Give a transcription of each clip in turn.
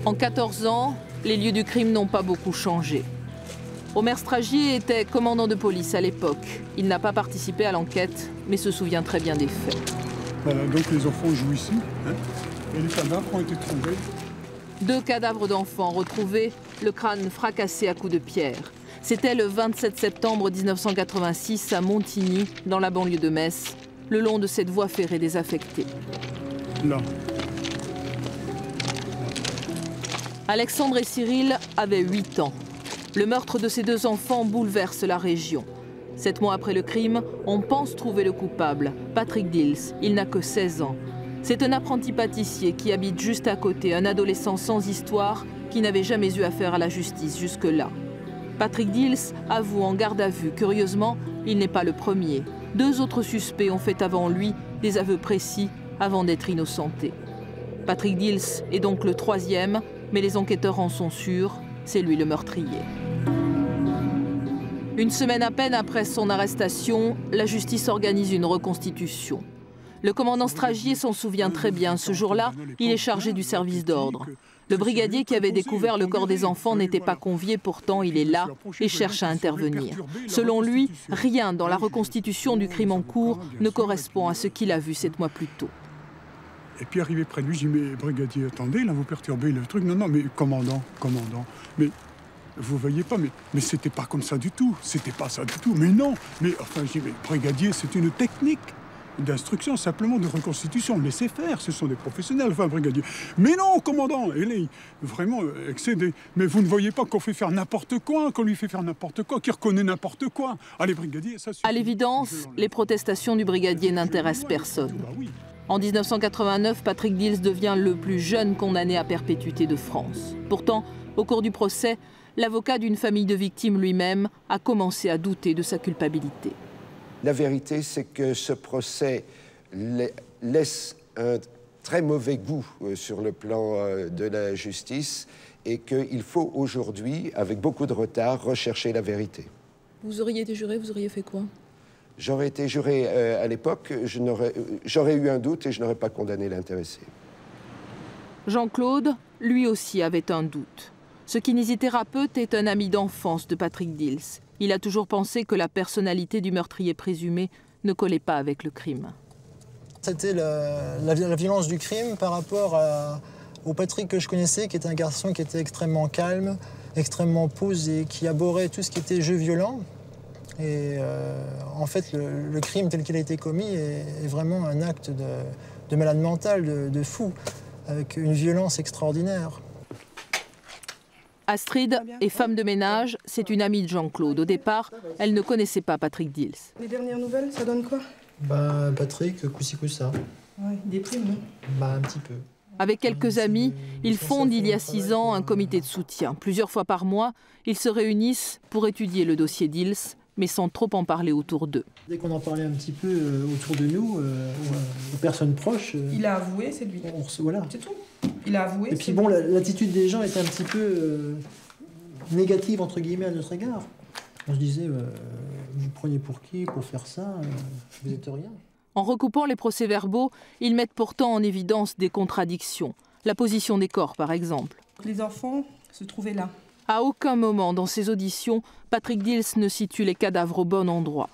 En 14 ans, les lieux du crime n'ont pas beaucoup changé. Omer Stragier était commandant de police à l'époque. Il n'a pas participé à l'enquête, mais se souvient très bien des faits. Voilà, donc les enfants jouent ici, hein, et les cadavres ont été trouvés. 2 cadavres d'enfants retrouvés, le crâne fracassé à coups de pierre. C'était le 27 septembre 1986 à Montigny, dans la banlieue de Metz, le long de cette voie ferrée désaffectée. Là. Alexandre et Cyril avaient 8 ans. Le meurtre de ces 2 enfants bouleverse la région. 7 mois après le crime, on pense trouver le coupable, Patrick Dils. Il n'a que 16 ans. C'est un apprenti pâtissier qui habite juste à côté, un adolescent sans histoire qui n'avait jamais eu affaire à la justice jusque-là. Patrick Dils avoue en garde à vue. Curieusement, il n'est pas le premier. 2 autres suspects ont fait avant lui des aveux précis avant d'être innocentés. Patrick Dils est donc le 3e, mais les enquêteurs en sont sûrs, c'est lui le meurtrier. Une semaine à peine après son arrestation, la justice organise une reconstitution. Le commandant Stragier s'en souvient très bien. Ce jour-là, il est chargé du service d'ordre. Le brigadier qui avait découvert le corps des enfants n'était pas convié, pourtant il est là et cherche à intervenir. Selon lui, rien dans la reconstitution du crime en cours ne correspond à ce qu'il a vu 7 mois plus tôt. Et puis arrivé près de lui, je dis, mais brigadier, attendez, là vous perturbez le truc. Non, non, mais commandant, mais vous voyez pas, mais c'était pas comme ça du tout, c'était pas ça du tout, mais non. Mais enfin, je dis, mais brigadier, c'est une technique d'instruction, simplement de reconstitution. Laissez faire, ce sont des professionnels, enfin, brigadier. Mais non, commandant, il est vraiment excédé. Mais vous ne voyez pas qu'on fait faire n'importe quoi, qu'on lui fait faire n'importe quoi, qu'il reconnaît n'importe quoi. Allez, brigadier, ça suffit. À l'évidence, les protestations du brigadier n'intéressent personne. En 1989, Patrick Dils devient le plus jeune condamné à perpétuité de France. Pourtant, au cours du procès, l'avocat d'une famille de victimes lui-même a commencé à douter de sa culpabilité. La vérité, c'est que ce procès laisse un très mauvais goût sur le plan de la justice et qu'il faut aujourd'hui, avec beaucoup de retard, rechercher la vérité. Vous auriez été juré, vous auriez fait quoi? J'aurais été juré à l'époque, j'aurais eu un doute et je n'aurais pas condamné l'intéressé. Jean-Claude, lui aussi, avait un doute. Ce kinésithérapeute est un ami d'enfance de Patrick Dils. Il a toujours pensé que la personnalité du meurtrier présumé ne collait pas avec le crime. C'était la violence du crime par rapport au Patrick que je connaissais, qui était un garçon qui était extrêmement calme, extrêmement posé, qui abhorrait tout ce qui était jeu violent. Et en fait, le crime tel qu'il a été commis est vraiment un acte de malade mental, de fou, avec une violence extraordinaire. Astrid est femme de ménage, c'est une amie de Jean-Claude. Au départ, elle ne connaissait pas Patrick Dils. Les dernières nouvelles, ça donne quoi? Patrick, coup-ci, coup-ça. Ouais, il déprime, non? Un petit peu. Avec quelques amis, ils fondent il y a 6 ans un comité de soutien. Plusieurs fois par mois, ils se réunissent pour étudier le dossier Dils, mais sans trop en parler autour d'eux. Dès qu'on en parlait un petit peu autour de nous, aux personnes proches... Il a avoué, c'est lui. Voilà. C'est tout. Il a avoué. Et puis bon, l'attitude des gens était un petit peu négative, entre guillemets, à notre égard. On se disait, vous prenez pour qui pour faire ça? Vous n'êtes rien. En recoupant les procès-verbaux, ils mettent pourtant en évidence des contradictions. La position des corps, par exemple. Les enfants se trouvaient là. À aucun moment dans ces auditions, Patrick Dils ne situe les cadavres au bon endroit.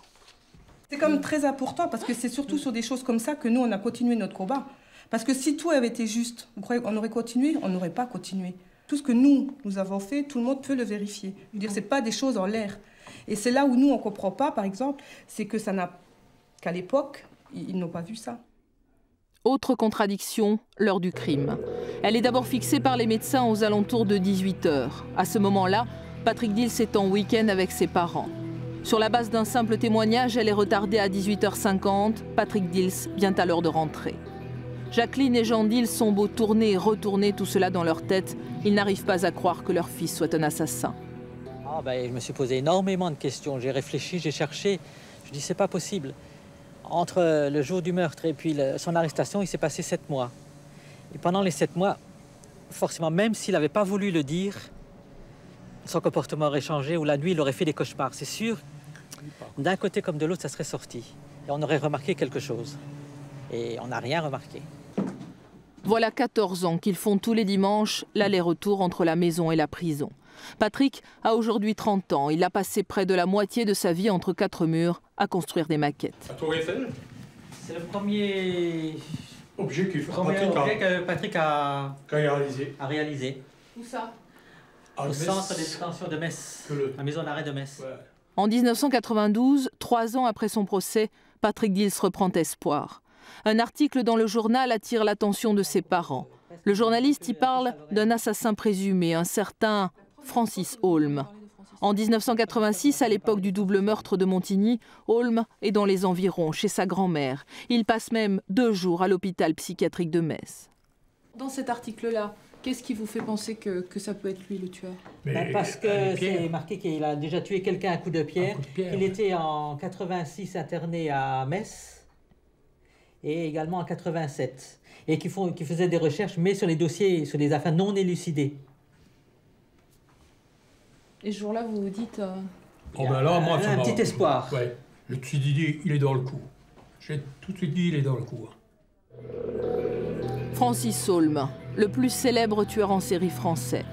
C'est comme très important parce que c'est surtout sur des choses comme ça que nous, on a continué notre combat. Parce que si tout avait été juste, vous croyez qu'on aurait continué? On n'aurait pas continué. Tout ce que nous avons fait, tout le monde peut le vérifier. Je veux dire, ce n'est pas des choses en l'air. Et c'est là où nous, on ne comprend pas, par exemple, c'est que ça n'a qu'à l'époque, ils n'ont pas vu ça. Autre contradiction, l'heure du crime. Elle est d'abord fixée par les médecins aux alentours de 18 h. À ce moment-là, Patrick Dils est en week-end avec ses parents. Sur la base d'un simple témoignage, elle est retardée à 18 h 50. Patrick Dils vient à l'heure de rentrer. Jacqueline et Jean Dils sont beaux tourner et retourner tout cela dans leur tête. Ils n'arrivent pas à croire que leur fils soit un assassin. Je me suis posé énormément de questions. J'ai réfléchi, j'ai cherché. Je dis, c'est pas possible. Entre le jour du meurtre et puis son arrestation, il s'est passé 7 mois. Et pendant les 7 mois, forcément, même s'il n'avait pas voulu le dire, son comportement aurait changé, ou la nuit, il aurait fait des cauchemars. C'est sûr, d'un côté comme de l'autre, ça serait sorti. Et on aurait remarqué quelque chose. Et on n'a rien remarqué. Voilà 14 ans qu'ils font tous les dimanches l'aller-retour entre la maison et la prison. Patrick a aujourd'hui 30 ans. Il a passé près de la moitié de sa vie entre 4 murs à construire des maquettes. La Tour Eiffel, C'est le premier objet que Patrick a réalisé. Où ça? à Au Metz. centre de détention de Metz, la maison d'arrêt de Metz. Ouais. En 1992, 3 ans après son procès, Patrick Dils reprend espoir. Un article dans le journal attire l'attention de ses parents. Le journaliste y parle d'un assassin présumé, un certain Francis Holm. En 1986, à l'époque du double meurtre de Montigny, Holm est dans les environs, chez sa grand-mère. Il passe même 2 jours à l'hôpital psychiatrique de Metz. Dans cet article-là, qu'est-ce qui vous fait penser que ça peut être lui le tueur? Parce que c'est marqué qu'il a déjà tué quelqu'un à coup de pierre. Il était en 86 interné à Metz et également en 87. Et qui faisait des recherches, mais sur les dossiers, sur des affaires non élucidées. Et ce jour-là, vous vous dites... Oh ben là, moi, un petit espoir. Ouais. Je me suis dit, il est dans le coup. J'ai tout de suite dit, il est dans le coup. Francis Holm, le plus célèbre tueur en série français.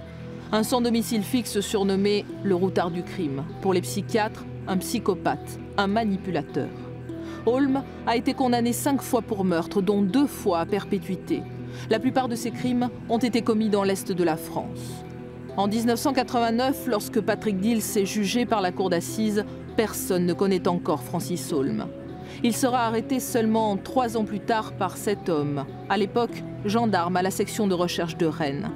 Un sans domicile fixe surnommé le routard du crime. Pour les psychiatres, un psychopathe, un manipulateur. Holm a été condamné 5 fois pour meurtre, dont 2 fois à perpétuité. La plupart de ces crimes ont été commis dans l'Est de la France. En 1989, lorsque Patrick Dils est jugé par la cour d'assises, personne ne connaît encore Francis Holm. Il sera arrêté seulement 3 ans plus tard par cet homme, à l'époque gendarme à la section de recherche de Rennes.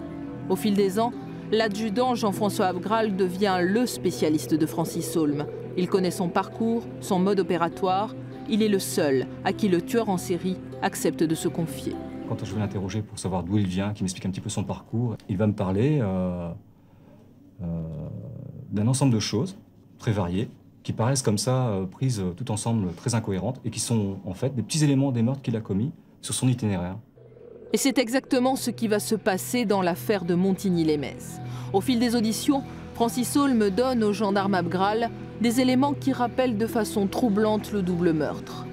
Au fil des ans, l'adjudant Jean-François Abgral devient le spécialiste de Francis Holm. Il connaît son parcours, son mode opératoire. Il est le seul à qui le tueur en série accepte de se confier. Quand je vais l'interroger pour savoir d'où il vient, qu'il m'explique un petit peu son parcours, il va me parler d'un ensemble de choses très variées, qui paraissent comme ça, prises tout ensemble, très incohérentes, et qui sont en fait des petits éléments des meurtres qu'il a commis sur son itinéraire. Et c'est exactement ce qui va se passer dans l'affaire de Montigny-lès-Metz. Au fil des auditions, Francis Holm donne au gendarme Abgral des éléments qui rappellent de façon troublante le double meurtre.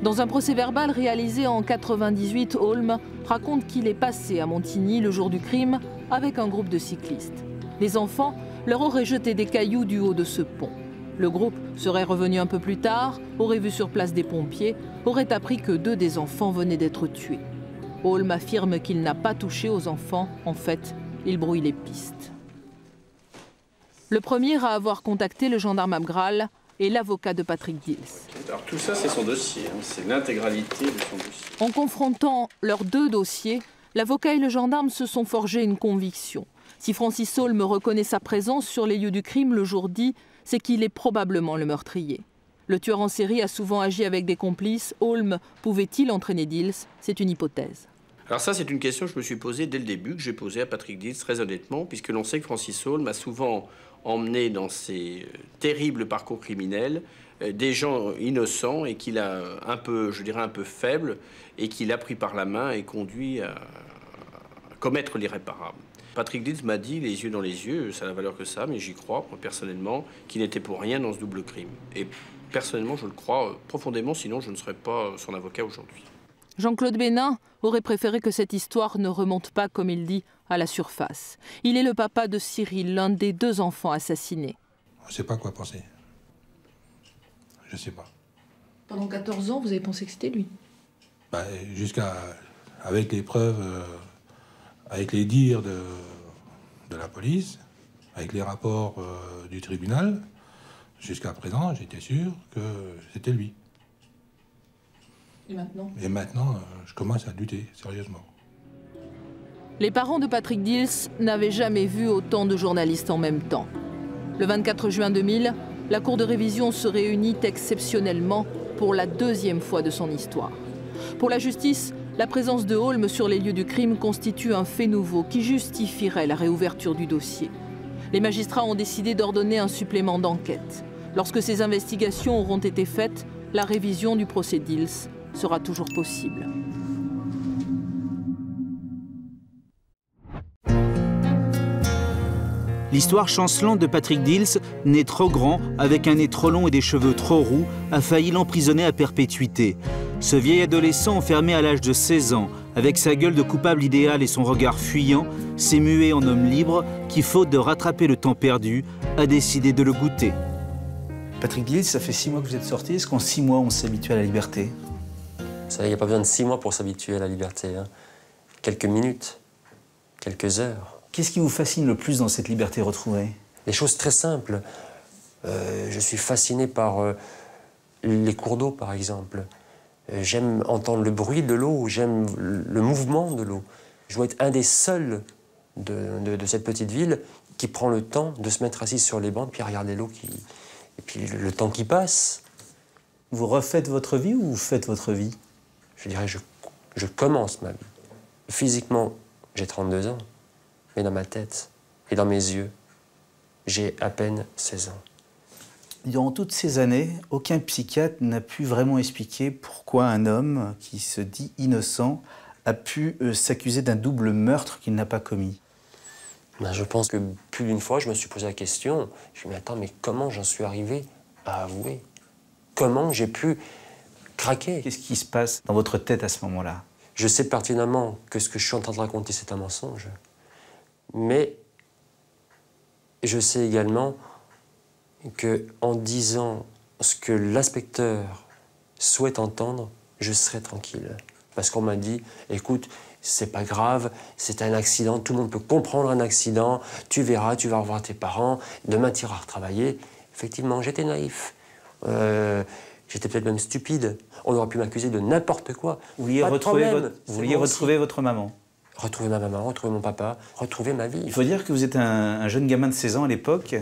Dans un procès-verbal réalisé en 1998, Holm raconte qu'il est passé à Montigny le jour du crime avec un groupe de cyclistes. Les enfants leur auraient jeté des cailloux du haut de ce pont. Le groupe serait revenu un peu plus tard, aurait vu sur place des pompiers, aurait appris que 2 des enfants venaient d'être tués. Holm affirme qu'il n'a pas touché aux enfants. En fait, il brouille les pistes. Le premier à avoir contacté le gendarme Abgral est l'avocat de Patrick Dils. Alors tout ça, c'est son dossier, c'est l'intégralité de son dossier. En confrontant leurs 2 dossiers, l'avocat et le gendarme se sont forgés une conviction. Si Francis Holm reconnaît sa présence sur les lieux du crime le jour dit, c'est qu'il est probablement le meurtrier. Le tueur en série a souvent agi avec des complices. Holm pouvait-il entraîner Dils? C'est une hypothèse. Alors ça, c'est une question que je me suis posée dès le début, que j'ai posée à Patrick Dils, très honnêtement, puisque l'on sait que Francis Holm a souvent emmené dans ses terribles parcours criminels des gens innocents et qu'il a un peu, je dirais, un peu faibles, et qu'il a pris par la main et conduit à commettre l'irréparable. Patrick Dils m'a dit, les yeux dans les yeux, ça n'a la valeur que ça, mais j'y crois, moi, personnellement, qu'il n'était pour rien dans ce double crime. Et personnellement, je le crois profondément, sinon je ne serais pas son avocat aujourd'hui. Jean-Claude Bénin aurait préféré que cette histoire ne remonte pas, comme il dit, à la surface. Il est le papa de Cyril, l'un des 2 enfants assassinés. Je ne sais pas quoi penser. Je ne sais pas. Pendant 14 ans, vous avez pensé que c'était lui? Jusqu'à... avec les preuves, avec les dires de la police, avec les rapports du tribunal, jusqu'à présent, j'étais sûr que c'était lui. Et maintenant, je commence à douter, sérieusement. Les parents de Patrick Dils n'avaient jamais vu autant de journalistes en même temps. Le 24 juin 2000, la Cour de révision se réunit exceptionnellement pour la 2e fois de son histoire. Pour la justice, la présence de Holm sur les lieux du crime constitue un fait nouveau qui justifierait la réouverture du dossier. Les magistrats ont décidé d'ordonner un supplément d'enquête. Lorsque ces investigations auront été faites, la révision du procès Dils sera toujours possible. L'histoire chancelante de Patrick Dils, né trop grand, avec un nez trop long et des cheveux trop roux, a failli l'emprisonner à perpétuité. Ce vieil adolescent enfermé à l'âge de 16 ans Avec sa gueule de coupable idéal et son regard fuyant, s'est mué en homme libre qui, faute de rattraper le temps perdu, a décidé de le goûter. Patrick Dills, ça fait 6 mois que vous êtes sorti. Est-ce qu'en 6 mois, on s'habitue à la liberté? Vous savez, il n'y a pas besoin de 6 mois pour s'habituer à la liberté. Hein. Quelques minutes, quelques heures. Qu'est-ce qui vous fascine le plus dans cette liberté retrouvée? Des choses très simples. Je suis fasciné par les cours d'eau, par exemple. J'aime entendre le bruit de l'eau, j'aime le mouvement de l'eau. Je dois être un des seuls de cette petite ville qui prend le temps de se mettre assis sur les bancs puis à regarder l'eau et puis le temps qui passe. Vous refaites votre vie ou vous faites votre vie? Je dirais je commence ma vie. Physiquement, j'ai 32 ans, mais dans ma tête et dans mes yeux, j'ai à peine 16 ans. Durant toutes ces années, aucun psychiatre n'a pu vraiment expliquer pourquoi un homme qui se dit innocent a pu s'accuser d'un double meurtre qu'il n'a pas commis. Ben, je pense que plus d'une fois, je me suis posé la question. Je me suis dit, mais attends, mais comment j'en suis arrivé à avouer? Comment j'ai pu craquer? Qu'est-ce qui se passe dans votre tête à ce moment-là? Je sais pertinemment que ce que je suis en train de raconter, c'est un mensonge. Mais je sais également qu'en disant ce que l'inspecteur souhaite entendre, je serai tranquille. Parce qu'on m'a dit, écoute, c'est pas grave, c'est un accident, tout le monde peut comprendre un accident, tu verras, tu vas revoir tes parents, demain tu iras retravailler. Effectivement, j'étais naïf. J'étais peut-être même stupide. On aurait pu m'accuser de n'importe quoi. Vous vouliez retrouver votre maman? Retrouver ma maman, retrouver mon papa, retrouver ma vie. Il faut dire que vous êtes un jeune gamin de 16 ans à l'époque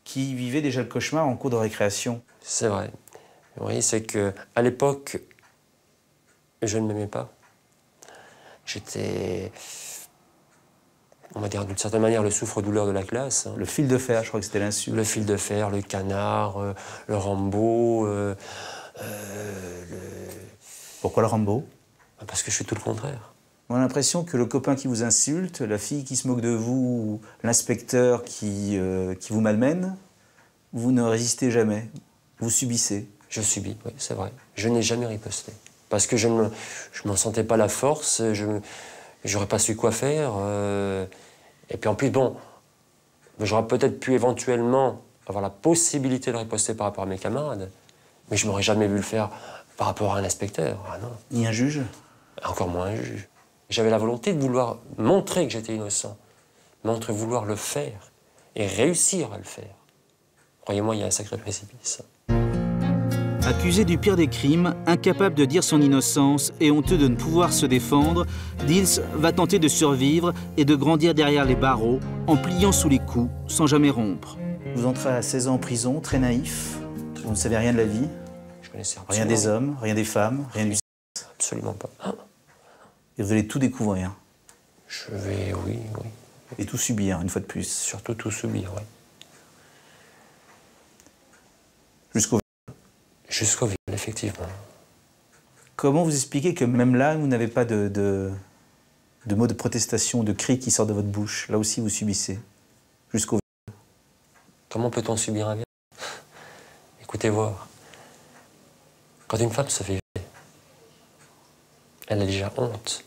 qui vivait déjà le cauchemar en cours de récréation. C'est vrai. Oui, c'est qu'à l'époque, je ne m'aimais pas. J'étais, on va dire d'une certaine manière, le souffre-douleur de la classe. Le fil de fer, je crois que c'était l'insulte. Le fil de fer, le canard, le Rambo. Pourquoi le Rambo? Parce que je suis tout le contraire. On a l'impression que le copain qui vous insulte, la fille qui se moque de vous, l'inspecteur qui vous malmène, vous ne résistez jamais, vous subissez. Je subis, oui, c'est vrai. Je n'ai jamais riposté. Parce que je ne m'en sentais pas la force, je n'aurais pas su quoi faire. Et puis en plus, bon, j'aurais peut-être pu éventuellement avoir la possibilité de riposter par rapport à mes camarades, mais je ne m'aurais jamais vu le faire par rapport à un inspecteur. Ah non. Ni un juge? Encore moins un juge. J'avais la volonté de vouloir montrer que j'étais innocent, vouloir le faire et réussir à le faire. Croyez-moi, il y a un sacré précipice. Accusé du pire des crimes, incapable de dire son innocence et honteux de ne pouvoir se défendre, Dills va tenter de survivre et de grandir derrière les barreaux en pliant sous les coups sans jamais rompre. Vous entrez à 16 ans en prison, très naïf, vous ne savez rien de la vie, je connaissais rien des hommes, rien des femmes, rien du sexe. Absolument pas. Et vous allez tout découvrir. Je vais, oui. Et tout subir, une fois de plus. Surtout tout subir, oui. Jusqu'au viol. Jusqu'au viol, effectivement. Comment vous expliquez que même là, vous n'avez pas de mots de protestation, de cris qui sortent de votre bouche? Là aussi, vous subissez. Jusqu'au viol. Comment peut-on subir un viol? Écoutez voir. Quand une femme se fait violer, elle a déjà honte.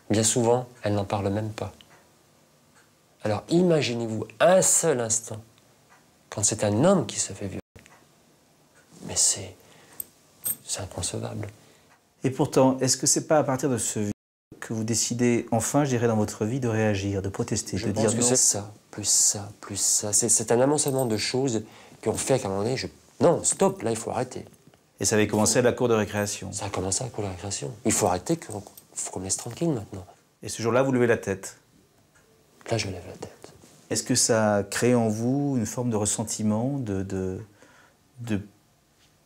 Bien souvent, elle n'en parle même pas. Alors imaginez-vous un seul instant, quand c'est un homme qui se fait violer. Mais c'est inconcevable. Et pourtant, est-ce que c'est pas à partir de ce viol que vous décidez, enfin, je dirais, dans votre vie, de réagir, de protester, de dire non? Je pense que c'est ça, plus ça, plus ça. C'est un amoncellement de choses qui ont fait qu'à un moment donné, non, stop, là, il faut arrêter. Et ça avait commencé à la cour de récréation? Ça a commencé à la cour de récréation. Il faut arrêter, il faut qu'on me laisse tranquille maintenant. Et ce jour-là, vous levez la tête? Là, je lève la tête. Est-ce que ça a créé en vous une forme de ressentiment, de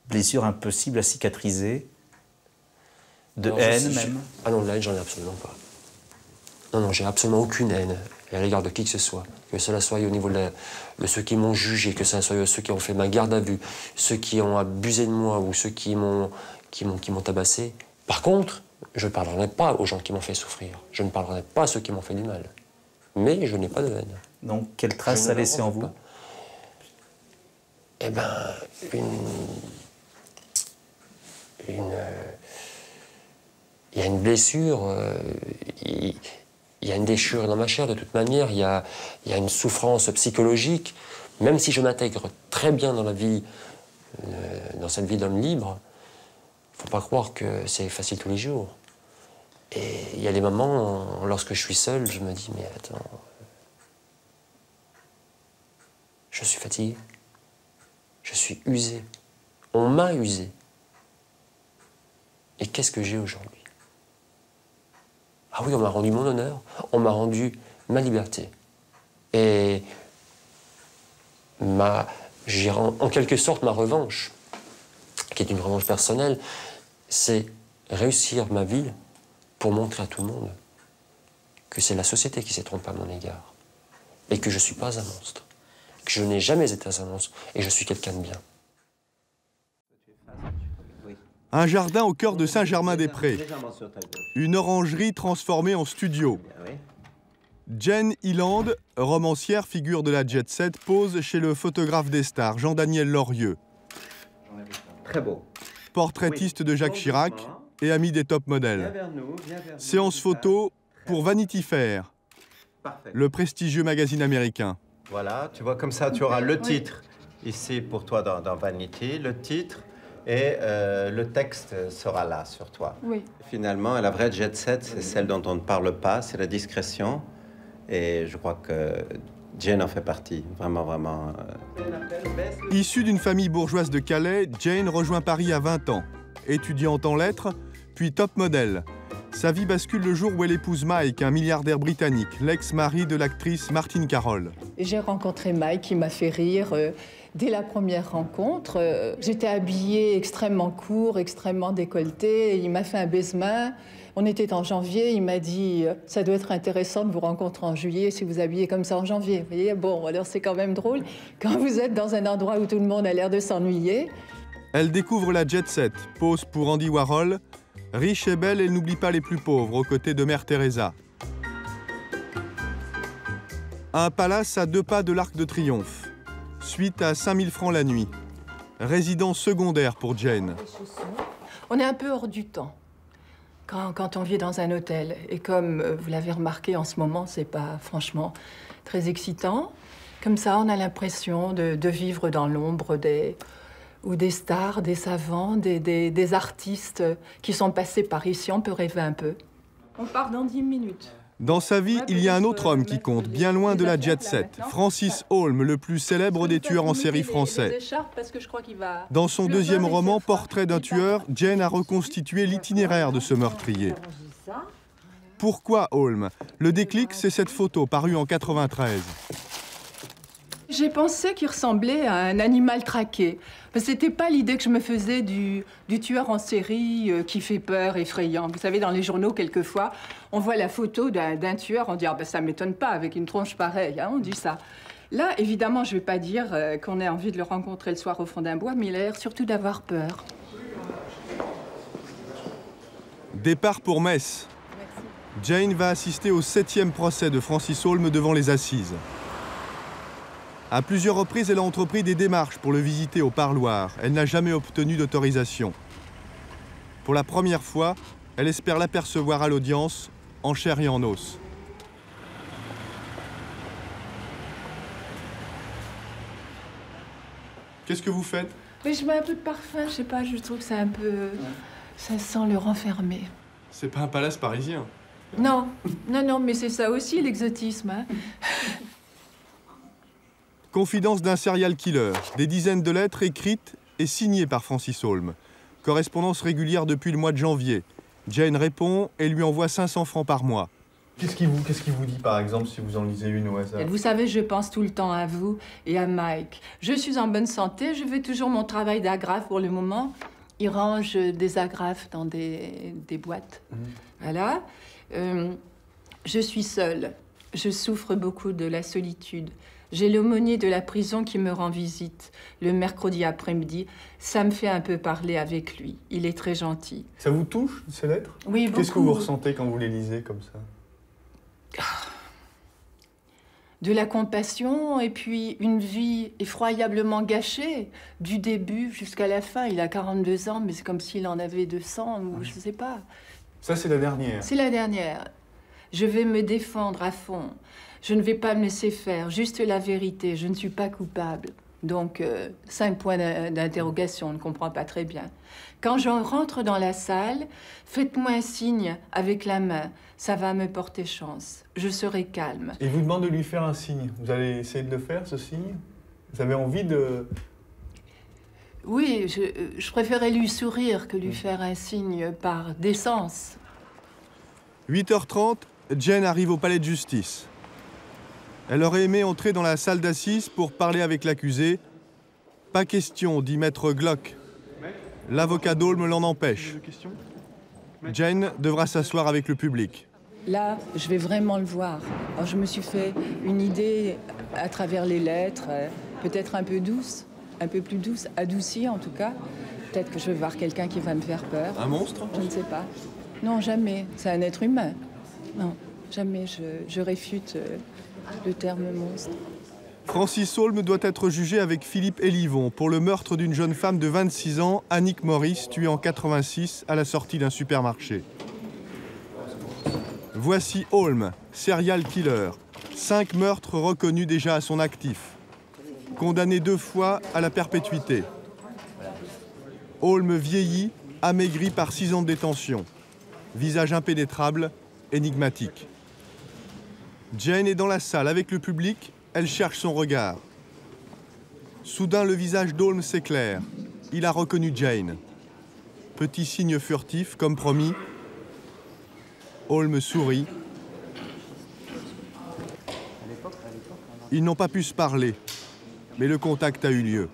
blessure impossible à cicatriser? De haine, même? Ah non, de la haine, j'en ai absolument pas. Non, j'ai absolument aucune haine à l'égard de qui que ce soit. Que cela soit au niveau de ceux qui m'ont jugé, que cela soit ceux qui ont fait ma garde à vue, ceux qui ont abusé de moi ou ceux qui m'ont tabassé. Par contre, je ne parlerai pas aux gens qui m'ont fait souffrir. Je ne parlerai pas à ceux qui m'ont fait du mal. Mais je n'ai pas de haine. Donc, quelle trace ça a laissé en vous? Eh bien, il y a une blessure, il y a une déchirure dans ma chair de toute manière, il y a une souffrance psychologique. Même si je m'intègre très bien dans la vie, dans cette vie d'homme libre, il ne faut pas croire que c'est facile tous les jours. Et il y a des moments, lorsque je suis seul, je me dis, mais attends, je suis fatigué, je suis usé, on m'a usé. Et qu'est-ce que j'ai aujourd'hui? Ah oui, on m'a rendu mon honneur, on m'a rendu ma liberté. Et j'ai en quelque sorte ma revanche, qui est une revanche personnelle, c'est réussir ma vie pour montrer à tout le monde que c'est la société qui s'est trompée à mon égard et que je ne suis pas un monstre, que je n'ai jamais été un monstre et je suis quelqu'un de bien. Un jardin au cœur de Saint-Germain-des-Prés, une orangerie transformée en studio. Jane Iland, romancière, figure de la jet set, pose chez le photographe des stars, Jean-Daniel Lorieux. Très beau. Portraitiste de Jacques Chirac et ami des top modèles. Séance photo pour Vanity Fair, le prestigieux magazine américain. Voilà, tu vois, comme ça, tu auras le titre ici pour toi dans Vanity, le titre, et le texte sera là sur toi. Oui. Finalement, la vraie jet set, c'est celle dont on ne parle pas, c'est la discrétion. Et je crois que Jane en fait partie, vraiment, vraiment. Issue d'une famille bourgeoise de Calais, Jane rejoint Paris à 20 ans. Étudiante en lettres, puis top modèle. Sa vie bascule le jour où elle épouse Mike, un milliardaire britannique, l'ex-mari de l'actrice Martine Carroll. J'ai rencontré Mike qui m'a fait rire dès la première rencontre. J'étais habillée extrêmement court, extrêmement décolletée. Il m'a fait un baise-main. On était en janvier, il m'a dit « ça doit être intéressant de vous rencontrer en juillet si vous habillez comme ça en janvier ». Vous voyez, bon, alors c'est quand même drôle quand vous êtes dans un endroit où tout le monde a l'air de s'ennuyer. Elle découvre la jet set, pose pour Andy Warhol. Riche et belle, elle n'oublie pas les plus pauvres, aux côtés de Mère Teresa. Un palace à 2 pas de l'Arc de Triomphe. Suite à 5000 francs la nuit. Résidence secondaire pour Jane. On est un peu hors du temps quand on vit dans un hôtel. Et comme vous l'avez remarqué en ce moment, c'est pas franchement très excitant. Comme ça, on a l'impression de vivre dans l'ombre des stars, des savants, des artistes qui sont passés par ici. On peut rêver un peu. On part dans 10 minutes. Dans sa vie, il y a un autre homme qui compte, bien loin de la jet set. Francis Holm, le plus célèbre des tueurs en série français. Dans son deuxième roman, Portrait d'un tueur, Jane a reconstitué l'itinéraire de ce meurtrier. Pourquoi Holm? Le déclic, c'est cette photo parue en 93. J'ai pensé qu'il ressemblait à un animal traqué. C'était pas l'idée que je me faisais du tueur en série qui fait peur, effrayant. Vous savez, dans les journaux, quelquefois, on voit la photo d'un tueur, on dit « ah ben ça m'étonne pas, avec une tronche pareille hein, », on dit ça. Là, évidemment, je vais pas dire qu'on ait envie de le rencontrer le soir au fond d'un bois, mais il a l'air surtout d'avoir peur. Départ pour Metz. Jane va assister au 7e procès de Francis Holm devant les assises. À plusieurs reprises, elle a entrepris des démarches pour le visiter au parloir. Elle n'a jamais obtenu d'autorisation. Pour la première fois, elle espère l'apercevoir à l'audience, en chair et en os. Qu'est-ce que vous faites? Mais je mets un peu de parfum, je sais pas, je trouve que c'est un peu... Ça sent le renfermé. C'est pas un palace parisien. Non, non, mais c'est ça aussi l'exotisme. Hein. Confidence d'un serial killer, des dizaines de lettres écrites et signées par Francis Holm. Correspondance régulière depuis le mois de janvier. Jane répond et lui envoie 500 francs par mois. Qu'est-ce qu'il vous dit, par exemple, si vous en lisez une au hasard? Vous savez, je pense tout le temps à vous et à Mike. Je suis en bonne santé, je fais toujours mon travail d'agrafe pour le moment. Il range des agrafes dans des boîtes. Voilà. Je suis seule. Je souffre beaucoup de la solitude. J'ai l'aumônier de la prison qui me rend visite le mercredi après-midi. Ça me fait un peu parler avec lui. Il est très gentil. Ça vous touche, ces lettres? Oui, beaucoup. Qu'est-ce que vous ressentez quand vous les lisez comme ça? De la compassion et puis une vie effroyablement gâchée, du début jusqu'à la fin. Il a 42 ans, mais c'est comme s'il en avait 200 ou je sais pas. Ça, c'est la dernière. C'est la dernière. Je vais me défendre à fond. Je ne vais pas me laisser faire. Juste la vérité. Je ne suis pas coupable. Donc, 5 points d'interrogation. On ne comprend pas très bien. Quand je rentre dans la salle, faites-moi un signe avec la main. Ça va me porter chance. Je serai calme. Il vous demande de lui faire un signe. Vous allez essayer de le faire, ce signe? Vous avez envie de... Oui, je préférais lui sourire que lui faire un signe par décence. 8h30, Jane arrive au palais de justice. Elle aurait aimé entrer dans la salle d'assises pour parler avec l'accusé. Pas question, dit maître Glock. L'avocat d'Aulme l'en empêche. Jane devra s'asseoir avec le public. Là, je vais vraiment le voir. Alors, je me suis fait une idée à travers les lettres, peut-être un peu douce, un peu plus douce, adoucie en tout cas. Peut-être que je vais voir quelqu'un qui va me faire peur. Un monstre? Je ne sais pas. Non, jamais. C'est un être humain. Non, jamais je réfute le terme monstre. Francis Aulme doit être jugé avec Philippe Élivon pour le meurtre d'une jeune femme de 26 ans, Annick Maurice, tuée en 86 à la sortie d'un supermarché. Voici Aulme, serial killer. 5 meurtres reconnus déjà à son actif. Condamné 2 fois à la perpétuité. Aulme vieilli, amaigri par 6 ans de détention. Visage impénétrable, énigmatique. Jane est dans la salle avec le public, elle cherche son regard. Soudain, le visage d'Aulme s'éclaire. Il a reconnu Jane. Petit signe furtif, comme promis. Aulme sourit. Ils n'ont pas pu se parler, mais le contact a eu lieu.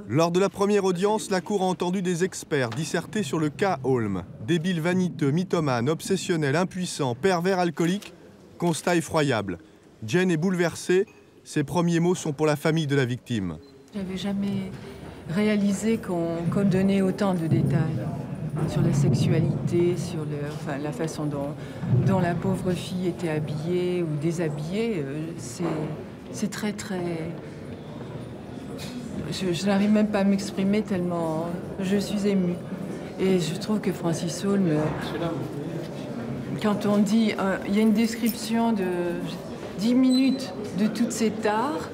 Lors de la première audience, la Cour a entendu des experts disserter sur le cas Aulme. Débile vaniteux, mythomane, obsessionnel, impuissant, pervers, alcoolique, constat effroyable. Jane est bouleversée, ses premiers mots sont pour la famille de la victime. Je n'avais jamais réalisé qu'on donnait autant de détails sur la sexualité, sur la façon dont la pauvre fille était habillée ou déshabillée. C'est très, très... Je n'arrive même pas à m'exprimer tellement je suis émue. Et je trouve que Francis Aulme, quand on dit... il y a une description de 10 minutes de toutes ces tares,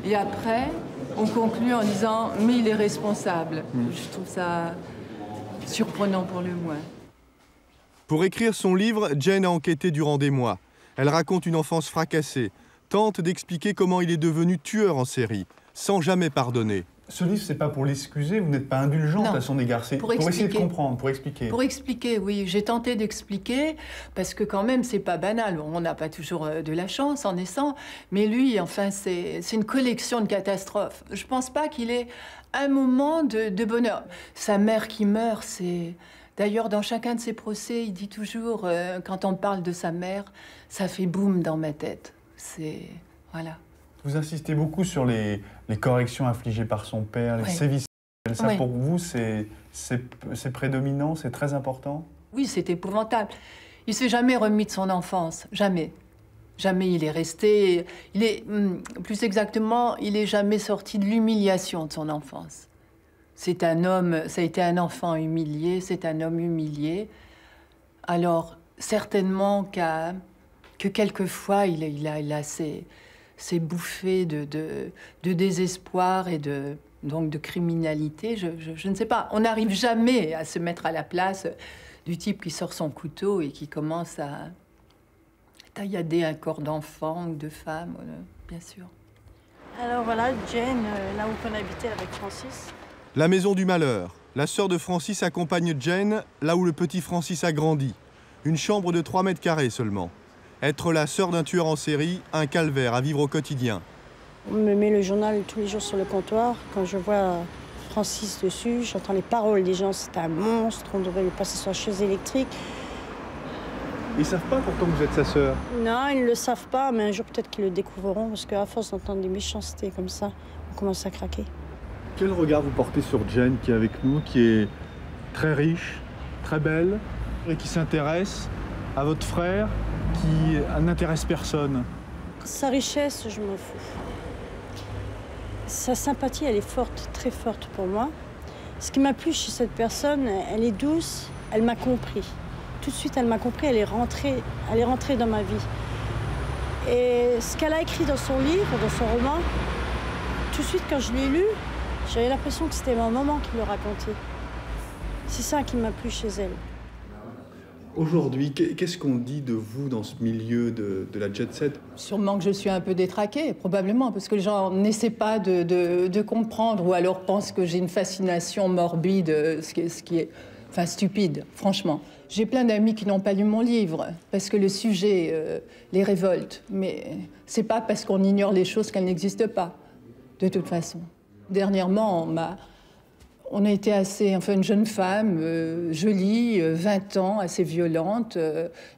et après, on conclut en disant « mais il est responsable ». Je trouve ça surprenant pour le moins. Pour écrire son livre, Jane a enquêté durant des mois. Elle raconte une enfance fracassée, tente d'expliquer comment il est devenu tueur en série, sans jamais pardonner. Ce livre, c'est pas pour l'excuser, vous n'êtes pas indulgente à son égard, c'est pour essayer de comprendre, pour expliquer. Pour expliquer, oui. J'ai tenté d'expliquer, parce que quand même, c'est pas banal. On n'a pas toujours de la chance en naissant, mais lui, enfin, c'est une collection de catastrophes. Je pense pas qu'il ait un moment de bonheur. Sa mère qui meurt, c'est... D'ailleurs, dans chacun de ses procès, il dit toujours, quand on parle de sa mère, ça fait boum dans ma tête. C'est... voilà. Vous insistez beaucoup sur les corrections infligées par son père, les sévices. Ça, pour vous, c'est prédominant, c'est très important? Oui, c'est épouvantable. Il s'est jamais remis de son enfance, jamais. Jamais il est resté... plus exactement, il est jamais sorti de l'humiliation de son enfance. C'est un homme, ça a été un enfant humilié, c'est un homme humilié. Alors, certainement que quelquefois, il a ces bouffées de désespoir et donc de criminalité. Je ne sais pas. On n'arrive jamais à se mettre à la place du type qui sort son couteau et qui commence à taillader un corps d'enfant ou de femme, bien sûr. Alors voilà, Jane, là où on habitait avec Francis. La maison du malheur. La sœur de Francis accompagne Jane là où le petit Francis a grandi. Une chambre de 3 mètres carrés seulement. Être la sœur d'un tueur en série, un calvaire à vivre au quotidien. On me met le journal tous les jours sur le comptoir. Quand je vois Francis dessus, j'entends les paroles des gens. C'est un monstre, on devrait lui passer sur la chaise électrique. Ils savent pas pourtant que vous êtes sa sœur? Non, ils ne le savent pas, mais un jour peut-être qu'ils le découvriront. Parce qu'à force d'entendre des méchancetés comme ça, on commence à craquer. Quel regard vous portez sur Jane qui est avec nous, qui est très riche, très belle, et qui s'intéresse à votre frère qui n'intéresse personne? Sa richesse, je m'en fous. Sa sympathie, elle est forte, très forte pour moi. Ce qui m'a plu chez cette personne, elle est douce, elle m'a compris. Tout de suite, elle m'a compris, elle est rentrée dans ma vie. Et ce qu'elle a écrit dans son livre, dans son roman, tout de suite, quand je l'ai lu, j'avais l'impression que c'était ma maman qui le racontait. C'est ça qui m'a plu chez elle. Aujourd'hui, qu'est-ce qu'on dit de vous dans ce milieu de la jet set? Sûrement que je suis un peu détraquée, probablement, parce que les gens n'essaient pas de comprendre ou alors pensent que j'ai une fascination morbide, ce qui est enfin, stupide, franchement. J'ai plein d'amis qui n'ont pas lu mon livre, parce que le sujet les révolte. Mais c'est pas parce qu'on ignore les choses qu'elles n'existent pas, de toute façon. Dernièrement, on a été une jeune femme, jolie, 20 ans, assez violente.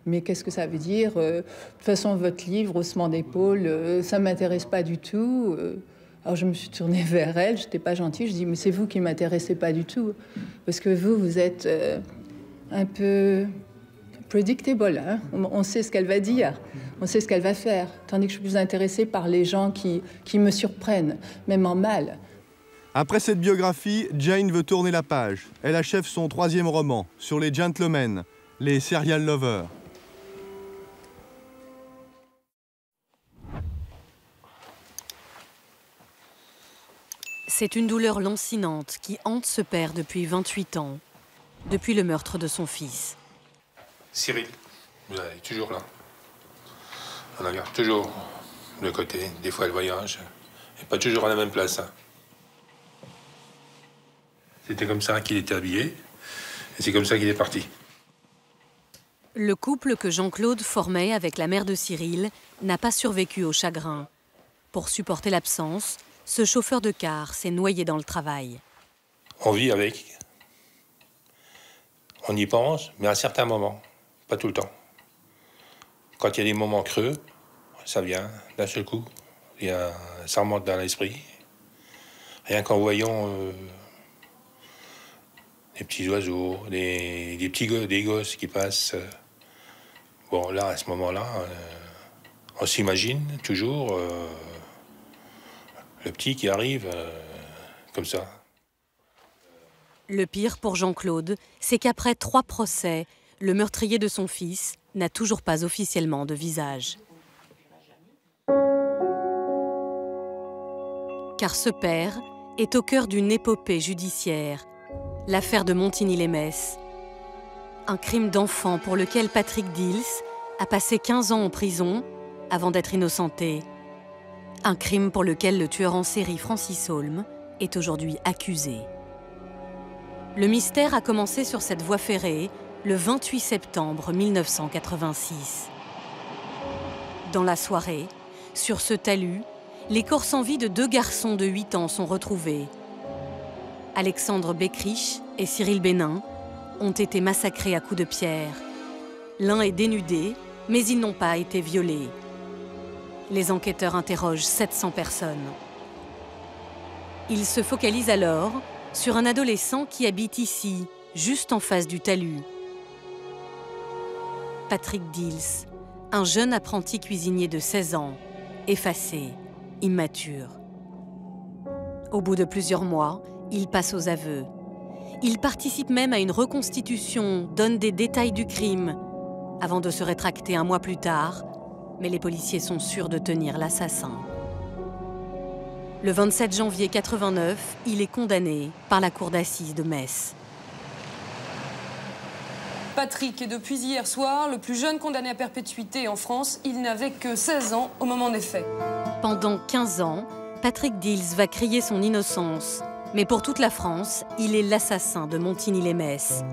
Mais qu'est-ce que ça veut dire? De toute façon, votre livre, haussement d'épaule, ça ne m'intéresse pas du tout. Alors je me suis tournée vers elle, je n'étais pas gentille. Je dis, mais c'est vous qui ne m'intéressez pas du tout. Parce que vous êtes un peu predictable. Hein? On sait ce qu'elle va dire, on sait ce qu'elle va faire. Tandis que je suis plus intéressée par les gens qui me surprennent, même en mal. Après cette biographie, Jane veut tourner la page. Elle achève son 3e roman, sur les gentlemen, les serial lovers. C'est une douleur lancinante qui hante ce père depuis 28 ans, depuis le meurtre de son fils. Cyril, vous êtes toujours là. On la garde toujours de côté. Des fois, elle voyage. Et pas toujours à la même place. Hein. C'était comme ça qu'il était habillé. Et c'est comme ça qu'il est parti. Le couple que Jean-Claude formait avec la mère de Cyril n'a pas survécu au chagrin. Pour supporter l'absence, ce chauffeur de car s'est noyé dans le travail. On vit avec. On y pense, mais à certains moments. Pas tout le temps. Quand il y a des moments creux, ça vient d'un seul coup. Ça remonte dans l'esprit. Rien qu'en voyant des petits oiseaux, des gosses qui passent. Bon, là, à ce moment-là, on s'imagine toujours le petit qui arrive comme ça. Le pire pour Jean-Claude, c'est qu'après 3 procès, le meurtrier de son fils n'a toujours pas officiellement de visage. Car ce père est au cœur d'une épopée judiciaire, l'affaire de Montigny-lès-Metz. Un crime d'enfant pour lequel Patrick Dils a passé 15 ans en prison avant d'être innocenté. Un crime pour lequel le tueur en série Francis Holm est aujourd'hui accusé. Le mystère a commencé sur cette voie ferrée le 28 septembre 1986. Dans la soirée, sur ce talus, les corps sans vie de 2 garçons de 8 ans sont retrouvés. Alexandre Beckrich et Cyril Bénin ont été massacrés à coups de pierre. L'un est dénudé, mais ils n'ont pas été violés. Les enquêteurs interrogent 700 personnes. Ils se focalisent alors sur un adolescent qui habite ici, juste en face du talus. Patrick Dils, un jeune apprenti cuisinier de 16 ans, effacé, immature. Au bout de plusieurs mois, il passe aux aveux. Il participe même à une reconstitution, donne des détails du crime, avant de se rétracter 1 mois plus tard, mais les policiers sont sûrs de tenir l'assassin. Le 27 janvier 89, il est condamné par la cour d'assises de Metz. Patrick est depuis hier soir le plus jeune condamné à perpétuité en France. Il n'avait que 16 ans au moment des faits. Pendant 15 ans, Patrick Dils va crier son innocence. Mais pour toute la France, il est l'assassin de Montigny-lès-Metz.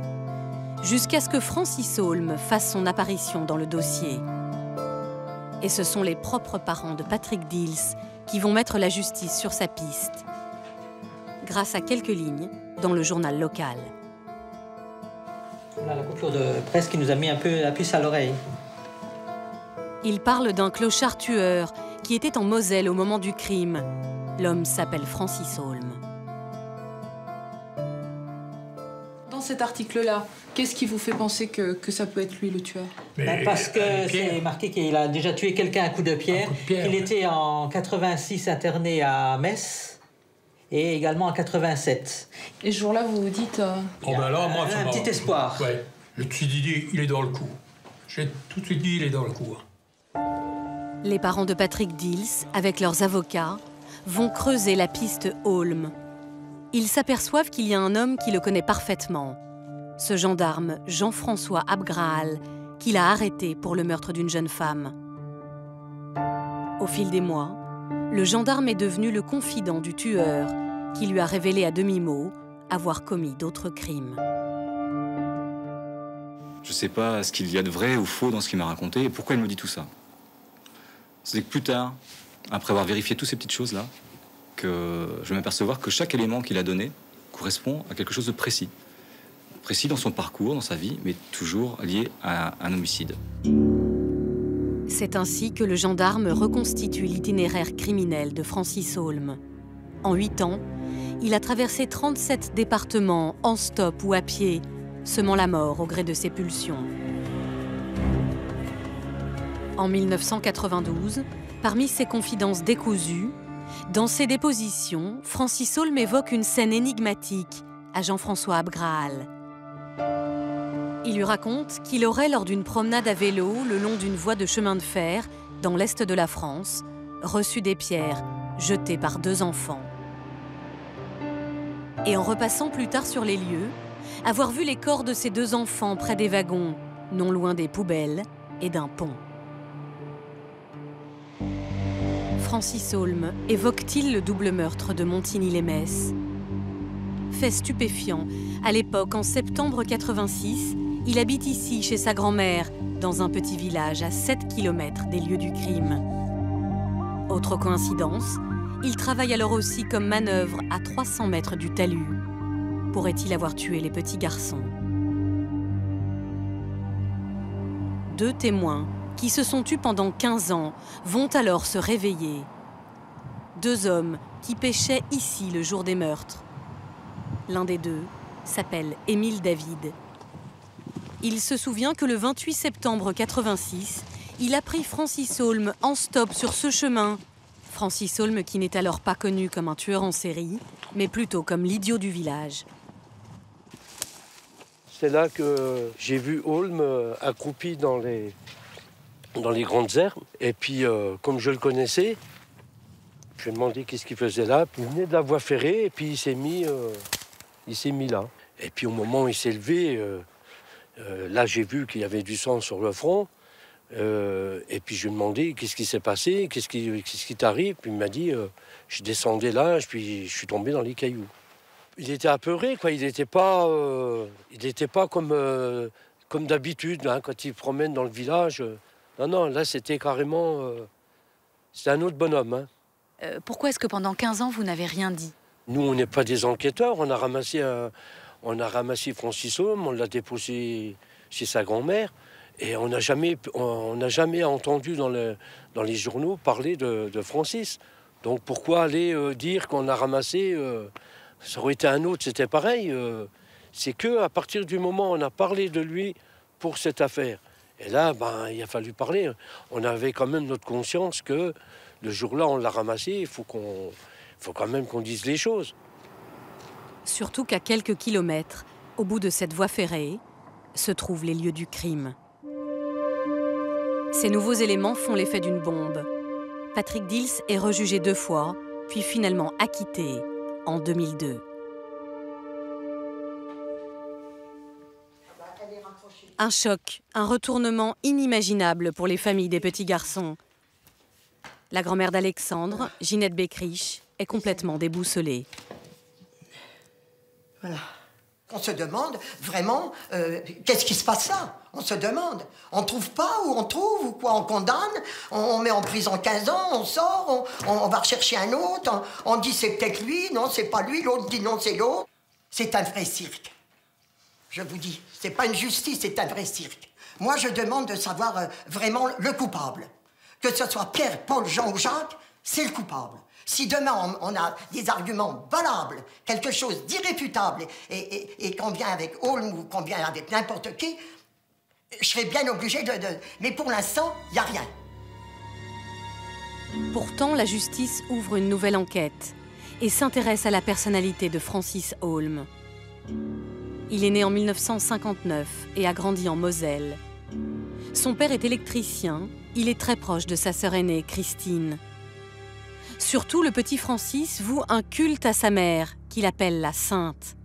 Jusqu'à ce que Francis Holm fasse son apparition dans le dossier. Et ce sont les propres parents de Patrick Dils qui vont mettre la justice sur sa piste. Grâce à quelques lignes dans le journal local. On a la coupure de presse qui nous a mis un peu la puce à l'oreille. Il parle d'un clochard tueur qui était en Moselle au moment du crime. L'homme s'appelle Francis Holm. Dans cet article-là, qu'est-ce qui vous fait penser que ça peut être lui le tueur? Parce que c'est marqué qu'il a déjà tué quelqu'un à coup de pierre. Il était en 86 interné à Metz et également en 87. Et ce jour-là, vous vous dites... Oh ben alors, moi, un petit espoir. Ouais, je me suis dit, il est dans le coup. J'ai tout de suite dit, il est dans le coup. Les parents de Patrick Dils, avec leurs avocats, vont creuser la piste Holm. Ils s'aperçoivent qu'il y a un homme qui le connaît parfaitement. Ce gendarme, Jean-François Abgraal, qu'il a arrêté pour le meurtre d'une jeune femme. Au fil des mois, le gendarme est devenu le confident du tueur, qui lui a révélé à demi-mot avoir commis d'autres crimes. Je ne sais pas ce qu'il y a de vrai ou faux dans ce qu'il m'a raconté et pourquoi il me dit tout ça. C'est que plus tard, après avoir vérifié toutes ces petites choses-là, que je vais m'apercevoir que chaque élément qu'il a donné correspond à quelque chose de précis. Précis dans son parcours, dans sa vie, mais toujours lié à un homicide. C'est ainsi que le gendarme reconstitue l'itinéraire criminel de Francis Holm. En 8 ans, il a traversé 37 départements en stop ou à pied, semant la mort au gré de ses pulsions. En 1992, parmi ses confidences décousues, dans ses dépositions, Francis Holm évoque une scène énigmatique à Jean-François Abgraal. Il lui raconte qu'il aurait, lors d'une promenade à vélo le long d'une voie de chemin de fer dans l'est de la France, reçu des pierres jetées par 2 enfants. Et en repassant plus tard sur les lieux, avoir vu les corps de ces 2 enfants près des wagons, non loin des poubelles et d'un pont. Francis Holm évoque-t-il le double meurtre de Montigny-lès-Metz? Fait stupéfiant, à l'époque, en septembre 86, il habite ici, chez sa grand-mère, dans un petit village à 7 km des lieux du crime. Autre coïncidence, il travaille alors aussi comme manœuvre à 300 mètres du talus. Pourrait-il avoir tué les petits garçons? 2 témoins, qui se sont tus pendant 15 ans, vont alors se réveiller. 2 hommes qui pêchaient ici le jour des meurtres. L'un des 2 s'appelle Émile David. Il se souvient que le 28 septembre 86, il a pris Francis Holm en stop sur ce chemin. Francis Holm qui n'est alors pas connu comme un tueur en série, mais plutôt comme l'idiot du village. C'est là que j'ai vu Holm accroupi dans les grandes herbes. Et puis, comme je le connaissais, je lui ai demandé qu'est-ce qu'il faisait là. Il venait de la voie ferrée et puis il s'est mis là. Et puis au moment où il s'est levé, là j'ai vu qu'il y avait du sang sur le front. Et puis je lui ai demandé qu'est-ce qui s'est passé, qu'est-ce qui t'arrive. Puis il m'a dit, je descendais là, puis je suis tombé dans les cailloux. Il était apeuré, quoi. Il n'était pas comme d'habitude, hein, quand il promène dans le village. Non, là c'était carrément... c'était un autre bonhomme. Hein. Pourquoi est-ce que pendant 15 ans, vous n'avez rien dit? Nous, on n'est pas des enquêteurs. On a ramassé Francis Holm, on l'a déposé chez sa grand-mère. Et on n'a jamais entendu dans les journaux parler de Francis. Donc pourquoi aller dire qu'on a ramassé... ça aurait été un autre, c'était pareil. C'est qu'à partir du moment où on a parlé de lui pour cette affaire, et là, il a fallu parler. On avait quand même notre conscience que le jour-là, on l'a ramassé. Il faut quand même qu'on dise les choses. Surtout qu'à quelques kilomètres, au bout de cette voie ferrée, se trouvent les lieux du crime. Ces nouveaux éléments font l'effet d'une bombe. Patrick Dils est rejugé 2 fois, puis finalement acquitté en 2002. Un choc, un retournement inimaginable pour les familles des petits garçons. La grand-mère d'Alexandre, Ginette Beckrich, est complètement déboussolée. Voilà. On se demande vraiment, qu'est-ce qui se passe là? On se demande. On trouve pas ou on trouve ou quoi? On condamne, on met en prison 15 ans, on sort, on va rechercher un autre, on dit c'est peut-être lui, non c'est pas lui, l'autre dit non c'est l'autre. C'est un vrai cirque. Je vous dis, c'est pas une justice, c'est un vrai cirque. Moi je demande de savoir vraiment le coupable. Que ce soit Pierre, Paul, Jean ou Jacques, c'est le coupable. Si demain on a des arguments valables, quelque chose d'irréfutable, et qu'on vient avec Holm ou qu'on vient avec n'importe qui, je serais bien obligé de... Mais pour l'instant, il n'y a rien. Pourtant, la justice ouvre une nouvelle enquête et s'intéresse à la personnalité de Francis Holm. Il est né en 1959 et a grandi en Moselle. Son père est électricien, il est très proche de sa sœur aînée, Christine. Surtout, le petit Francis voue un culte à sa mère, qu'il appelle la Sainte.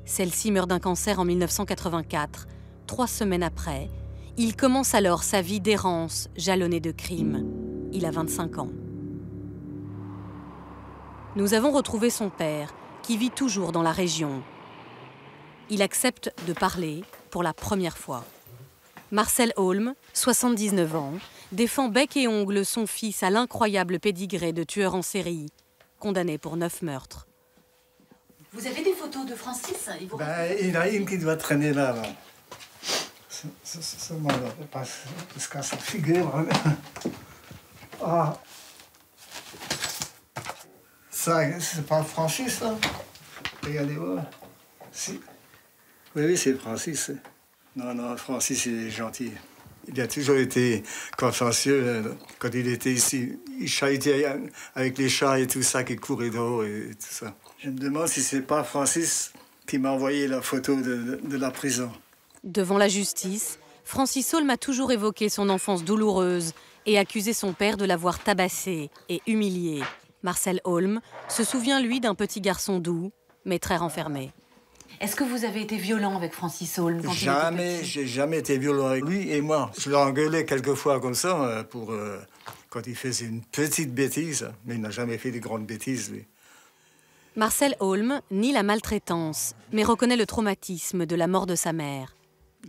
Celle-ci meurt d'un cancer en 1984. 3 semaines après, il commence alors sa vie d'errance, jalonnée de crimes. Il a 25 ans. Nous avons retrouvé son père, qui vit toujours dans la région. Il accepte de parler pour la première fois. Marcel Holm, 79 ans, défend bec et ongles son fils à l'incroyable pédigré de tueur en série, condamné pour 9 meurtres. Vous avez des photos de Francis? Il y en a une qui doit traîner là. Seulement là, parce qu'à sa figure. Ah. Ça, c'est pas Francis, ça? Regardez voir. Si. Oui, c'est Francis. Non, Francis, il est gentil. Il a toujours été consciencieux. Quand il était ici, il chahutait avec les chats et tout ça, qui couraient dehors et tout ça. Je me demande si c'est pas Francis qui m'a envoyé la photo de la prison. Devant la justice, Francis Holm a toujours évoqué son enfance douloureuse et accusé son père de l'avoir tabassé et humilié. Marcel Holm se souvient, lui, d'un petit garçon doux, mais très renfermé. Est-ce que vous avez été violent avec Francis Holm quand Jamais, j'ai jamais été violent avec lui et moi. Je l'engueulais quelquefois comme ça quand il faisait une petite bêtise, mais il n'a jamais fait de grandes bêtises, lui. Marcel Holm nie la maltraitance, mais reconnaît le traumatisme de la mort de sa mère.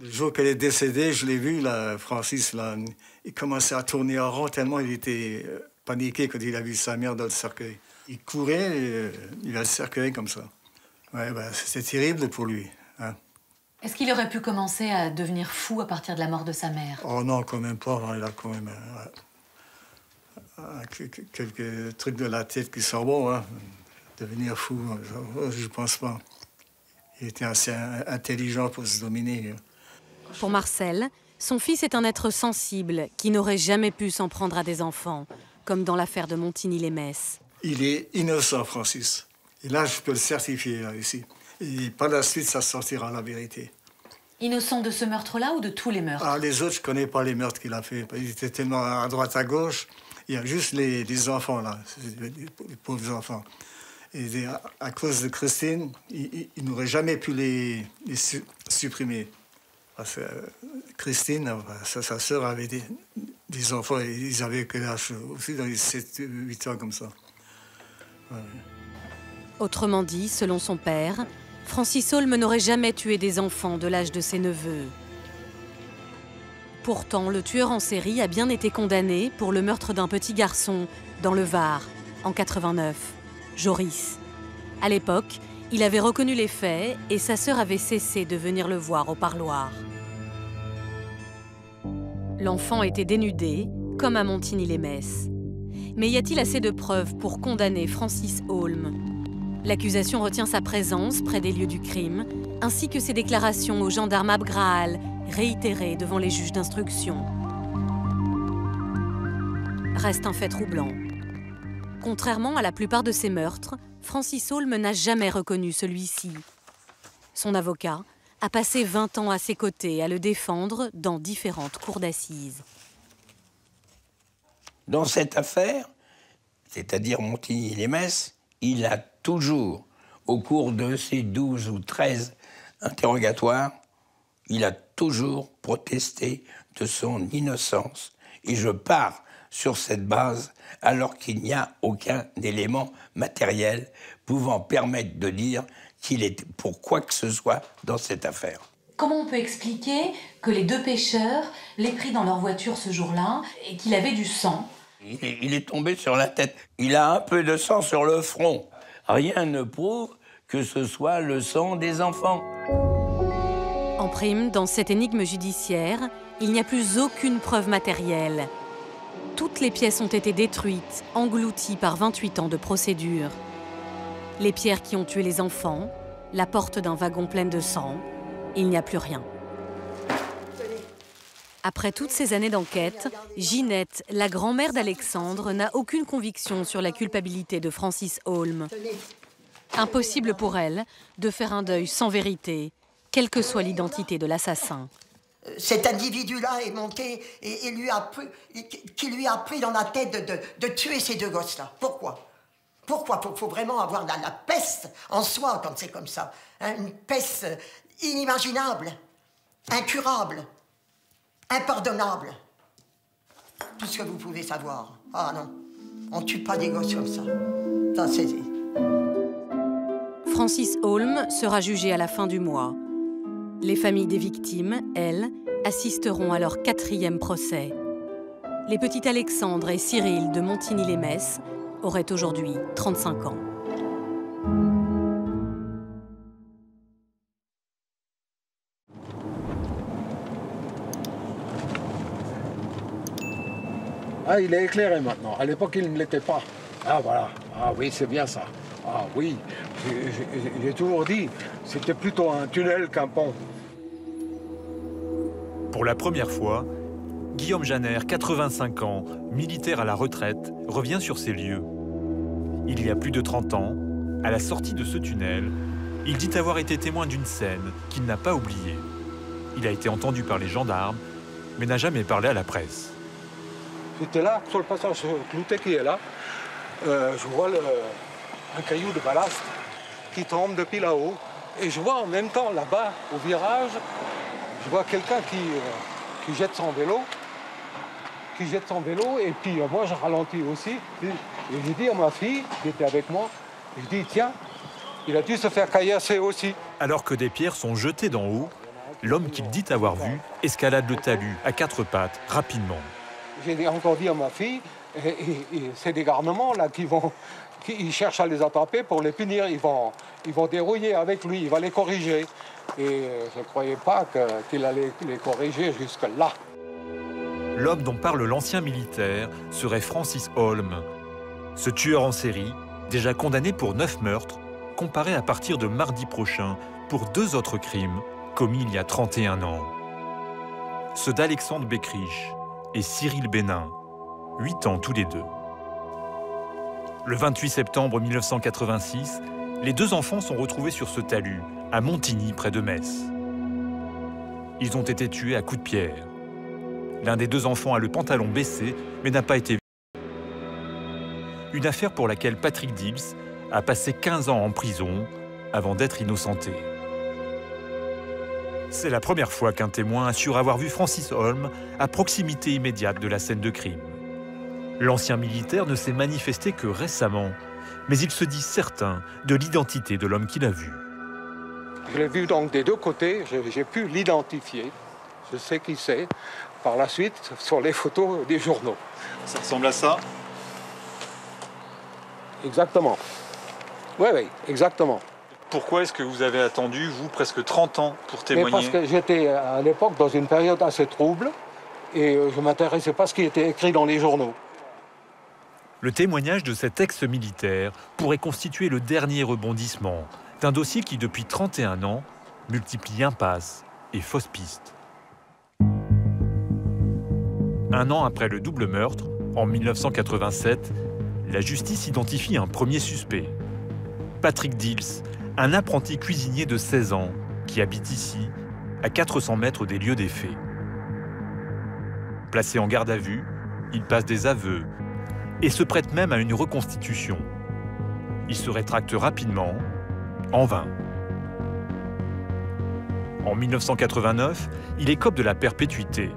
Le jour qu'elle est décédée, je l'ai vu, là, Francis, là, il commençait à tourner en rond tellement il était paniqué quand il a vu sa mère dans le cercueil. Il courait, il a le cercueil comme ça. Ouais, c'était terrible pour lui. Hein. Est-ce qu'il aurait pu commencer à devenir fou à partir de la mort de sa mère? Oh non, quand même pas. Il a quand même quelques trucs de la tête qui sont bons. Hein. Devenir fou, je pense pas. Il était assez intelligent pour se dominer. Pour Marcel, son fils est un être sensible qui n'aurait jamais pu s'en prendre à des enfants, comme dans l'affaire de Montigny-lès-Metz. Il est innocent, Francis. Et là, je peux le certifier, là, ici. Et par la suite, ça sortira la vérité. Innocent de ce meurtre-là ou de tous les meurtres? Ah, les autres, je connais pas les meurtres qu'il a fait. Il était tellement à droite, à gauche. Il y a juste les enfants, là, les pauvres enfants. Et à cause de Christine, il n'aurait jamais pu les supprimer. Parce que Christine, sa sœur avait des enfants, et ils avaient quel âge aussi, dans les 7-8 ans comme ça. Ouais. Autrement dit, selon son père, Francis Holm n'aurait jamais tué des enfants de l'âge de ses neveux. Pourtant, le tueur en série a bien été condamné pour le meurtre d'un petit garçon dans le Var, en 89, Joris. À l'époque, il avait reconnu les faits et sa sœur avait cessé de venir le voir au parloir. L'enfant était dénudé, comme à Montigny-lès-Metz. Mais y a-t-il assez de preuves pour condamner Francis Holm? L'accusation retient sa présence près des lieux du crime, ainsi que ses déclarations au gendarme Abgraal, réitérées devant les juges d'instruction. Reste un fait troublant. Contrairement à la plupart de ces meurtres, Francis Holm n'a jamais reconnu celui-ci. Son avocat a passé 20 ans à ses côtés à le défendre dans différentes cours d'assises. Dans cette affaire, c'est-à-dire Montigny-lès-Metz, il a toujours, au cours de ces 12 ou 13 interrogatoires, il a toujours protesté de son innocence. Et je pars sur cette base alors qu'il n'y a aucun élément matériel pouvant permettre de dire qu'il est pour quoi que ce soit dans cette affaire. Comment on peut expliquer que les 2 pêcheurs l'aient pris dans leur voiture ce jour-là et qu'il avait du sang? Il est tombé sur la tête. Il a un peu de sang sur le front. Rien ne prouve que ce soit le sang des enfants. En prime, dans cette énigme judiciaire, il n'y a plus aucune preuve matérielle. toutes les pièces ont été détruites, englouties par 28 ans de procédure. Les pierres qui ont tué les enfants, la porte d'un wagon pleine de sang, il n'y a plus rien. Après toutes ces années d'enquête, Ginette, la grand-mère d'Alexandre, n'a aucune conviction sur la culpabilité de Francis Holm. Impossible pour elle de faire un deuil sans vérité, quelle que soit l'identité de l'assassin. Cet individu-là est monté et qui lui a pris dans la tête de tuer ces deux gosses-là. Pourquoi? Pourquoi? Il faut vraiment avoir la peste en soi quand c'est comme ça. Hein, une peste inimaginable, incurable, impardonnable. Tout ce que vous pouvez savoir. Ah non, on ne tue pas des gosses comme ça. Ça, c'est... Francis Holm sera jugé à la fin du mois. Les familles des victimes, elles, assisteront à leur 4e procès. Les petits Alexandre et Cyril de Montigny-lès-Metz auraient aujourd'hui 35 ans. Ah, il est éclairé maintenant. À l'époque, il ne l'était pas. Ah, voilà. Ah oui, c'est bien ça. Ah oui, j'ai toujours dit, c'était plutôt un tunnel qu'un pont. Pour la première fois, Guillaume Janer, 85 ans, militaire à la retraite, revient sur ces lieux. Il y a plus de 30 ans, à la sortie de ce tunnel, il dit avoir été témoin d'une scène qu'il n'a pas oubliée. Il a été entendu par les gendarmes, mais n'a jamais parlé à la presse. J'étais là, sur le passage clouté qui est là. Je vois un caillou de ballast qui tombe depuis là-haut. Et je vois en même temps, là-bas, au virage, je vois quelqu'un qui jette son vélo. Et puis moi, je ralentis aussi. Et j'ai dit à ma fille, qui était avec moi, je dis, tiens, il a dû se faire caillasser aussi. Alors que des pierres sont jetées d'en haut, l'homme qu'il dit avoir vu escalade le talus à 4 pattes rapidement. J'ai encore dit à ma fille, et c'est des garnements là qui cherchent à les attraper pour les punir. Ils vont dérouiller avec lui, il va les corriger. Et je ne croyais pas qu'il allait les corriger jusque-là. L'homme dont parle l'ancien militaire serait Francis Holm. Ce tueur en série, déjà condamné pour 9 meurtres, comparé à partir de mardi prochain pour 2 autres crimes commis il y a 31 ans. Ceux d'Alexandre Beckrich et Cyril Bénin, 8 ans tous les deux. Le 28 septembre 1986, les 2 enfants sont retrouvés sur ce talus, à Montigny, près de Metz. Ils ont été tués à coups de pierre. L'un des 2 enfants a le pantalon baissé, mais n'a pas été vu. Une affaire pour laquelle Patrick Dils a passé 15 ans en prison avant d'être innocenté. C'est la première fois qu'un témoin assure avoir vu Francis Holm à proximité immédiate de la scène de crime. L'ancien militaire ne s'est manifesté que récemment, mais il se dit certain de l'identité de l'homme qu'il a vu. Je l'ai vu donc des 2 côtés, j'ai pu l'identifier. Je sais qui c'est, par la suite, sur les photos des journaux. Ça ressemble à ça? Exactement. Oui, exactement. Pourquoi est-ce que vous avez attendu, vous, presque 30 ans pour témoigner? Parce que j'étais à l'époque dans une période assez trouble et je ne m'intéressais pas à ce qui était écrit dans les journaux. Le témoignage de cet ex-militaire pourrait constituer le dernier rebondissement d'un dossier qui, depuis 31 ans, multiplie impasses et fausses pistes. 1 an après le double meurtre, en 1987, la justice identifie un premier suspect. Patrick Dils, un apprenti cuisinier de 16 ans qui habite ici, à 400 mètres des lieux des faits. Placé en garde à vue, il passe des aveux et se prête même à une reconstitution. Il se rétracte rapidement, en vain. En 1989, il écope de la perpétuité.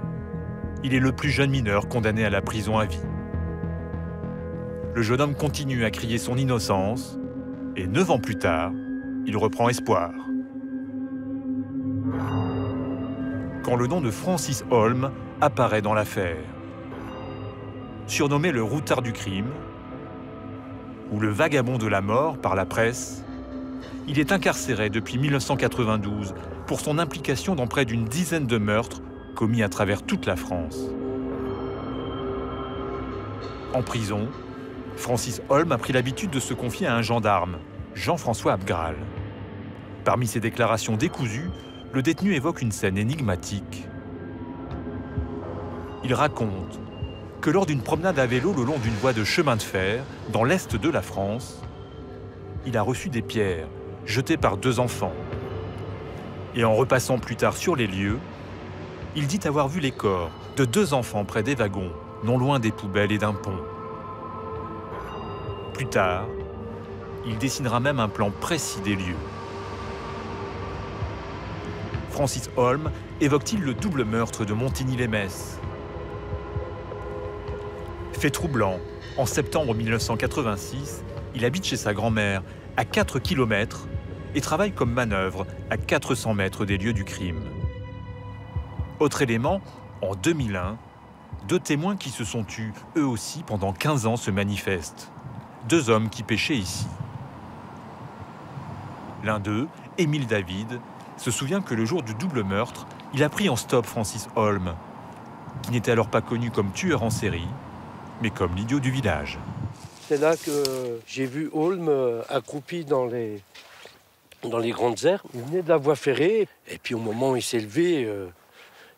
Il est le plus jeune mineur condamné à la prison à vie. Le jeune homme continue à crier son innocence et 9 ans plus tard, il reprend espoir. Quand le nom de Francis Holm apparaît dans l'affaire. Surnommé le routard du crime ou le vagabond de la mort par la presse, il est incarcéré depuis 1992 pour son implication dans près d'une dizaine de meurtres commis à travers toute la France. En prison, Francis Holm a pris l'habitude de se confier à un gendarme, Jean-François Abgral. Parmi ses déclarations décousues, le détenu évoque une scène énigmatique. Il raconte que lors d'une promenade à vélo le long d'une voie de chemin de fer, dans l'est de la France, il a reçu des pierres jetées par 2 enfants. Et en repassant plus tard sur les lieux, il dit avoir vu les corps de 2 enfants près des wagons, non loin des poubelles et d'un pont. Plus tard, il dessinera même un plan précis des lieux. Francis Holm évoque-t-il le double meurtre de Montigny-lès-Metz? Fait troublant, en septembre 1986, il habite chez sa grand-mère, à 4 km, et travaille comme manœuvre à 400 mètres des lieux du crime. Autre élément, en 2001, 2 témoins qui se sont tus, eux aussi, pendant 15 ans se manifestent. 2 hommes qui pêchaient ici. L'un d'eux, Émile David, se souvient que le jour du double meurtre, il a pris en stop Francis Holm, qui n'était alors pas connu comme tueur en série, mais comme l'idiot du village. C'est là que j'ai vu Holm accroupi dans les grandes herbes. Il venait de la voie ferrée, et puis au moment où il s'est levé,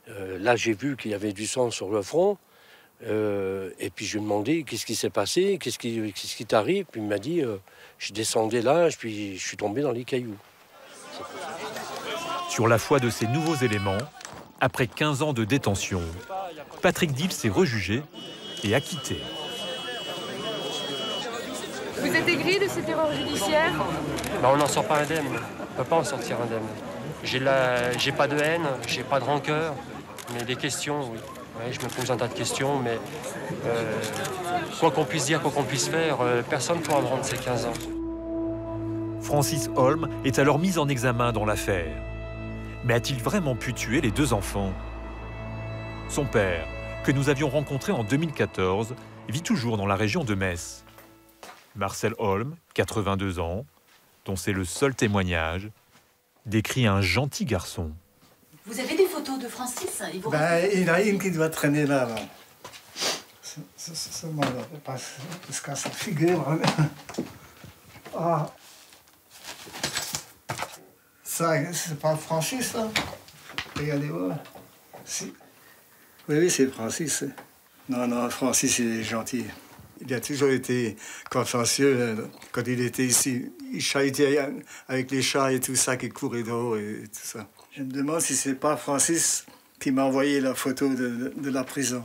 là j'ai vu qu'il y avait du sang sur le front, et puis je lui ai demandé qu'est-ce qui s'est passé, qu'est-ce qui t'arrive, puis il m'a dit je descendais là, puis je suis tombé dans les cailloux. Sur la foi de ces nouveaux éléments, après 15 ans de détention, Patrick Dils est rejugé et acquitté. Vous êtes aigri de cette erreur judiciaire? On n'en sort pas indemne. On ne peut pas en sortir indemne. J'ai pas de haine, j'ai pas de rancœur, mais des questions, oui. Ouais, je me pose un tas de questions, mais quoi qu'on puisse dire, quoi qu'on puisse faire, personne ne pourra me rendre ces 15 ans. Francis Holm est alors mis en examen dans l'affaire. Mais a-t-il vraiment pu tuer les 2 enfants? Son père, que nous avions rencontré en 2014, vit toujours dans la région de Metz. Marcel Holm, 82 ans, dont c'est le seul témoignage, décrit un gentil garçon. Vous avez des photos de Francis? Il y en a une qui doit traîner là. Ça m'en va pas jusqu'à sa figure. Ah. Ça, c'est pas Francis, là? Regardez voir. Si. Oui, c'est Francis. Non, Francis, il est gentil. Il a toujours été consciencieux. Quand il était ici, il chahutait avec les chats et tout ça qui couraient dehors et tout ça. Je me demande si c'est pas Francis qui m'a envoyé la photo de la prison.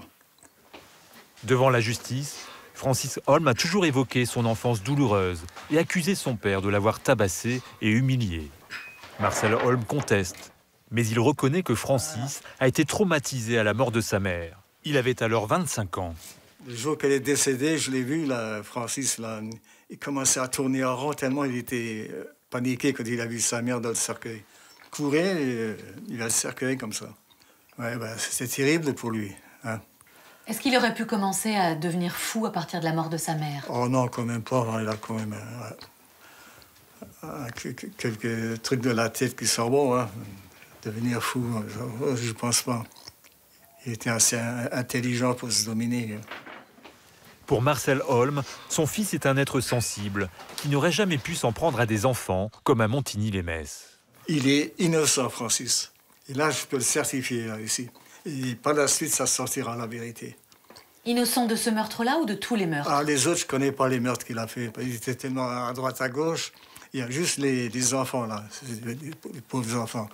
Devant la justice, Francis Holm a toujours évoqué son enfance douloureuse et accusé son père de l'avoir tabassé et humilié. Marcel Holm conteste, mais il reconnaît que Francis a été traumatisé à la mort de sa mère. Il avait alors 25 ans. Le jour qu'elle est décédée, je l'ai vu, là, Francis, là, il commençait à tourner en rond tellement il était paniqué quand il a vu sa mère dans le cercueil. Il courait, il a le cercueil comme ça. Ouais, c'était terrible pour lui. Hein. Est-ce qu'il aurait pu commencer à devenir fou à partir de la mort de sa mère? Oh non, quand même pas. Il a quand même quelques trucs de la tête qui sont bons. Hein. Devenir fou, je pense pas. Il était assez intelligent pour se dominer. Pour Marcel Holm, son fils est un être sensible qui n'aurait jamais pu s'en prendre à des enfants comme à Montigny-lès-Metz. Il est innocent, Francis. Et là, je peux le certifier, là, ici. Et par la suite, ça sortira la vérité. Innocent de ce meurtre-là ou de tous les meurtres? Ah, les autres, je ne connais pas les meurtres qu'il a fait. Il était tellement à droite, à gauche. Il y a juste les enfants, là, les pauvres enfants.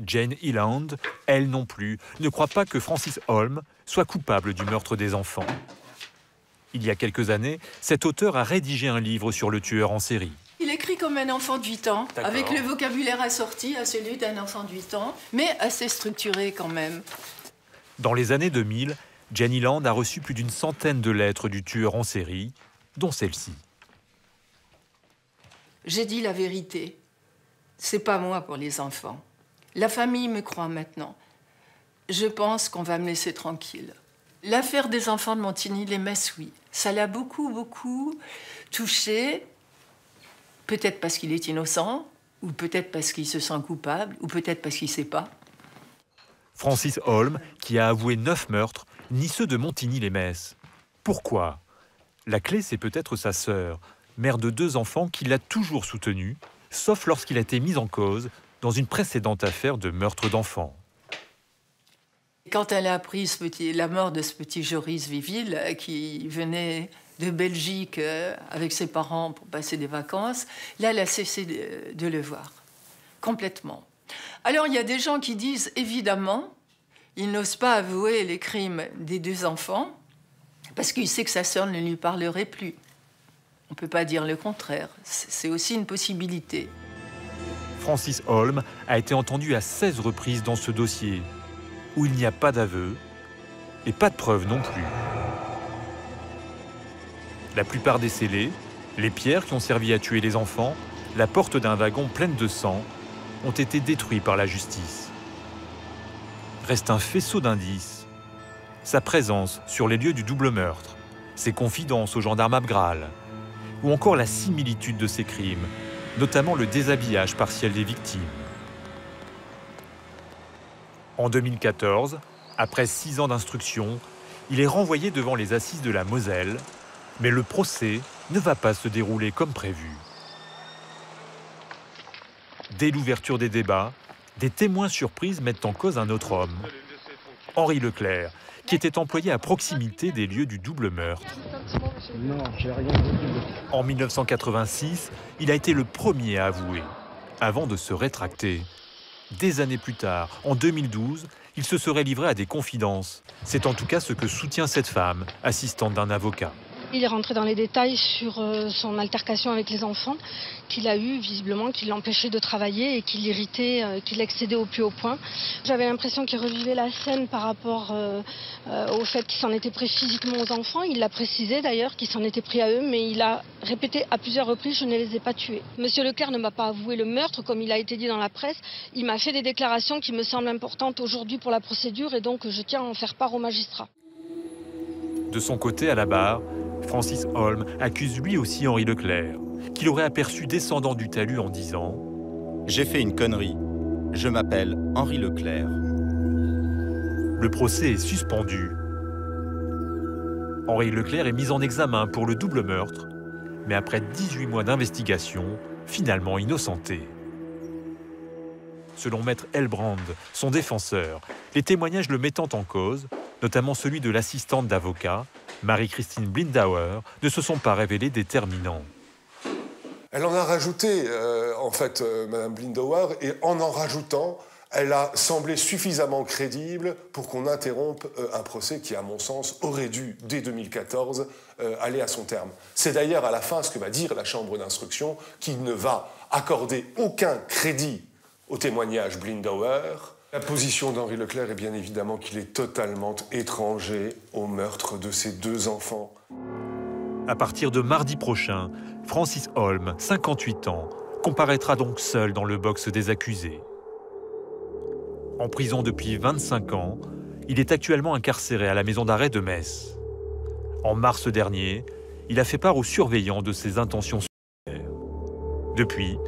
Jane Eland, elle non plus, ne croit pas que Francis Holm soit coupable du meurtre des enfants. Il y a quelques années, cet auteur a rédigé un livre sur le tueur en série. Il écrit comme un enfant de 8 ans, avec le vocabulaire assorti à celui d'un enfant de 8 ans, mais assez structuré quand même. Dans les années 2000, Jane Eland a reçu plus d'une centaine de lettres du tueur en série, dont celle-ci. J'ai dit la vérité. C'est pas moi pour les enfants. La famille me croit maintenant. Je pense qu'on va me laisser tranquille. L'affaire des enfants de Montigny-lès-Metz, oui. Ça l'a beaucoup touché. Peut-être parce qu'il est innocent, ou peut-être parce qu'il se sent coupable, ou peut-être parce qu'il ne sait pas. Francis Holm, qui a avoué 9 meurtres, ni ceux de Montigny-lès-Metz. Pourquoi? La clé, c'est peut-être sa sœur, mère de 2 enfants qui l'a toujours soutenu, sauf lorsqu'il a été mis en cause dans une précédente affaire de meurtre d'enfants. Quand elle a appris la mort de ce petit Joris Viville, qui venait de Belgique avec ses parents pour passer des vacances, là, elle a cessé de le voir, complètement. Alors, il y a des gens qui disent, évidemment, il n'ose pas avouer les crimes des 2 enfants, parce qu'il sait que sa sœur ne lui parlerait plus. On ne peut pas dire le contraire, c'est aussi une possibilité. Francis Holm a été entendu à 16 reprises dans ce dossier, où il n'y a pas d'aveu et pas de preuves non plus. La plupart des scellés, les pierres qui ont servi à tuer les enfants, la porte d'un wagon pleine de sang, ont été détruits par la justice. Reste un faisceau d'indices. Sa présence sur les lieux du double meurtre, ses confidences au gendarme Abgral, ou encore la similitude de ces crimes, notamment le déshabillage partiel des victimes. En 2014, après 6 ans d'instruction, il est renvoyé devant les assises de la Moselle, mais le procès ne va pas se dérouler comme prévu. Dès l'ouverture des débats, des témoins surprises mettent en cause un autre homme, Henri Leclerc, qui était employé à proximité des lieux du double meurtre. Non, j'ai rien dit. En 1986, il a été le premier à avouer, avant de se rétracter. Des années plus tard, en 2012, il se serait livré à des confidences. C'est en tout cas ce que soutient cette femme, assistante d'un avocat. Il est rentré dans les détails sur son altercation avec les enfants, qu'il a eu visiblement, qui l'empêchait de travailler et qui l'irritait, qui l'excédait au plus haut point. J'avais l'impression qu'il revivait la scène par rapport au fait qu'il s'en était pris physiquement aux enfants. Il l'a précisé d'ailleurs qu'il s'en était pris à eux, mais il a répété à plusieurs reprises « je ne les ai pas tués ». Monsieur Leclerc ne m'a pas avoué le meurtre, comme il a été dit dans la presse. Il m'a fait des déclarations qui me semblent importantes aujourd'hui pour la procédure et donc je tiens à en faire part au magistrat. De son côté, à la barre, Francis Holm accuse lui aussi Henri Leclerc, qu'il aurait aperçu descendant du talus en disant « J'ai fait une connerie. Je m'appelle Henri Leclerc. » Le procès est suspendu. Henri Leclerc est mis en examen pour le double meurtre, mais après 18 mois d'investigation, finalement innocenté. Selon Maître Helbrand, son défenseur, les témoignages le mettant en cause, notamment celui de l'assistante d'avocat, Marie-Christine Blindauer, ne se sont pas révélés déterminants. Elle en a rajouté, Madame Blindauer, et en rajoutant, elle a semblé suffisamment crédible pour qu'on interrompe un procès qui, à mon sens, aurait dû, dès 2014, aller à son terme. C'est d'ailleurs à la fin ce que va dire la Chambre d'instruction, qui ne va accorder aucun crédit au témoignage Blindauer. La position d'Henri Leclerc est bien évidemment qu'il est totalement étranger au meurtre de ses 2 enfants. À partir de mardi prochain, Francis Holm, 58 ans, comparaîtra donc seul dans le box des accusés. En prison depuis 25 ans, il est actuellement incarcéré à la maison d'arrêt de Metz. En mars dernier, il a fait part aux surveillants de ses intentions suicidaires. Depuis,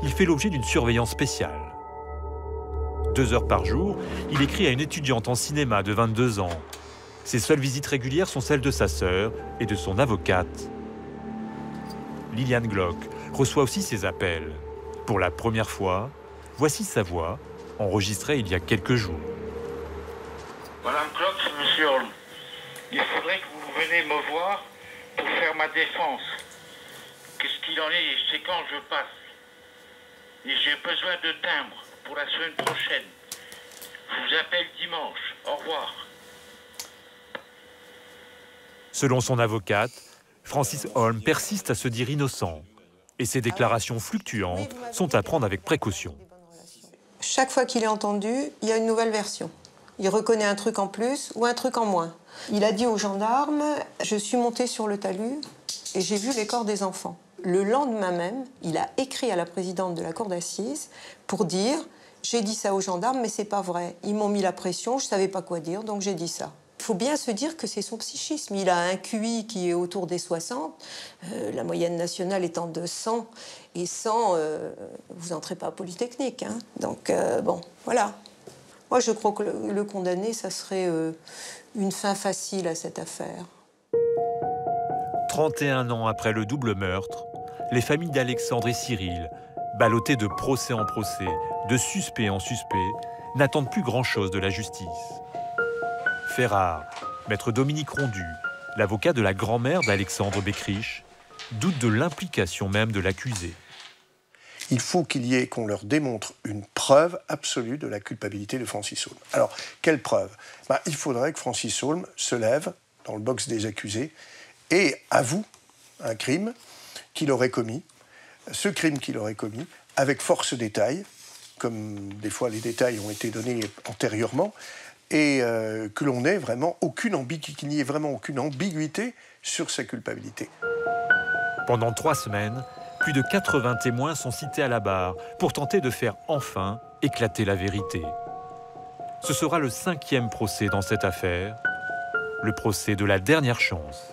il fait l'objet d'une surveillance spéciale. 2 heures par jour, il écrit à une étudiante en cinéma de 22 ans. Ses seules visites régulières sont celles de sa sœur et de son avocate. Liliane Glock reçoit aussi ses appels. Pour la première fois, voici sa voix, enregistrée il y a quelques jours. Madame Glock, c'est Monsieur Holm. Il faudrait que vous veniez me voir pour faire ma défense. Qu'est-ce qu'il en est? C'est quand je passe. Et j'ai besoin de timbre pour la semaine prochaine. Je vous appelle dimanche. Au revoir. Selon son avocate, Francis Holm persiste à se dire innocent. Et ses déclarations fluctuantes sont à prendre avec précaution. Chaque fois qu'il est entendu, il y a une nouvelle version. Il reconnaît un truc en plus ou un truc en moins. Il a dit aux gendarmes « Je suis monté sur le talus et j'ai vu les corps des enfants ». Le lendemain même, il a écrit à la présidente de la cour d'assises pour dire « J'ai dit ça aux gendarmes, mais c'est pas vrai. Ils m'ont mis la pression, je savais pas quoi dire, donc j'ai dit ça ». Il faut bien se dire que c'est son psychisme. Il a un QI qui est autour des 60, la moyenne nationale étant de 100. Et 100, vous n'entrez pas à Polytechnique. Hein. Donc, bon, voilà. Moi, je crois que le condamner, ça serait une fin facile à cette affaire. 31 ans après le double meurtre, les familles d'Alexandre et Cyril, ballottées de procès en procès, de suspect en suspect, n'attendent plus grand-chose de la justice. Fait rare, maître Dominique Rondu, l'avocat de la grand-mère d'Alexandre Beckrich, doute de l'implication même de l'accusé. Il faut qu'on leur démontre une preuve absolue de la culpabilité de Francis Holm. Alors, quelle preuve? Il faudrait que Francis Holm se lève dans le box des accusés et avoue un crime qu'il aurait commis, ce crime qu'il aurait commis, avec force détails, comme des fois les détails ont été donnés antérieurement, et que l'on ait vraiment qu'il n'y ait vraiment aucune ambiguïté sur sa culpabilité. Pendant 3 semaines, plus de 80 témoins sont cités à la barre pour tenter de faire enfin éclater la vérité. Ce sera le 5e procès dans cette affaire, le procès de la dernière chance.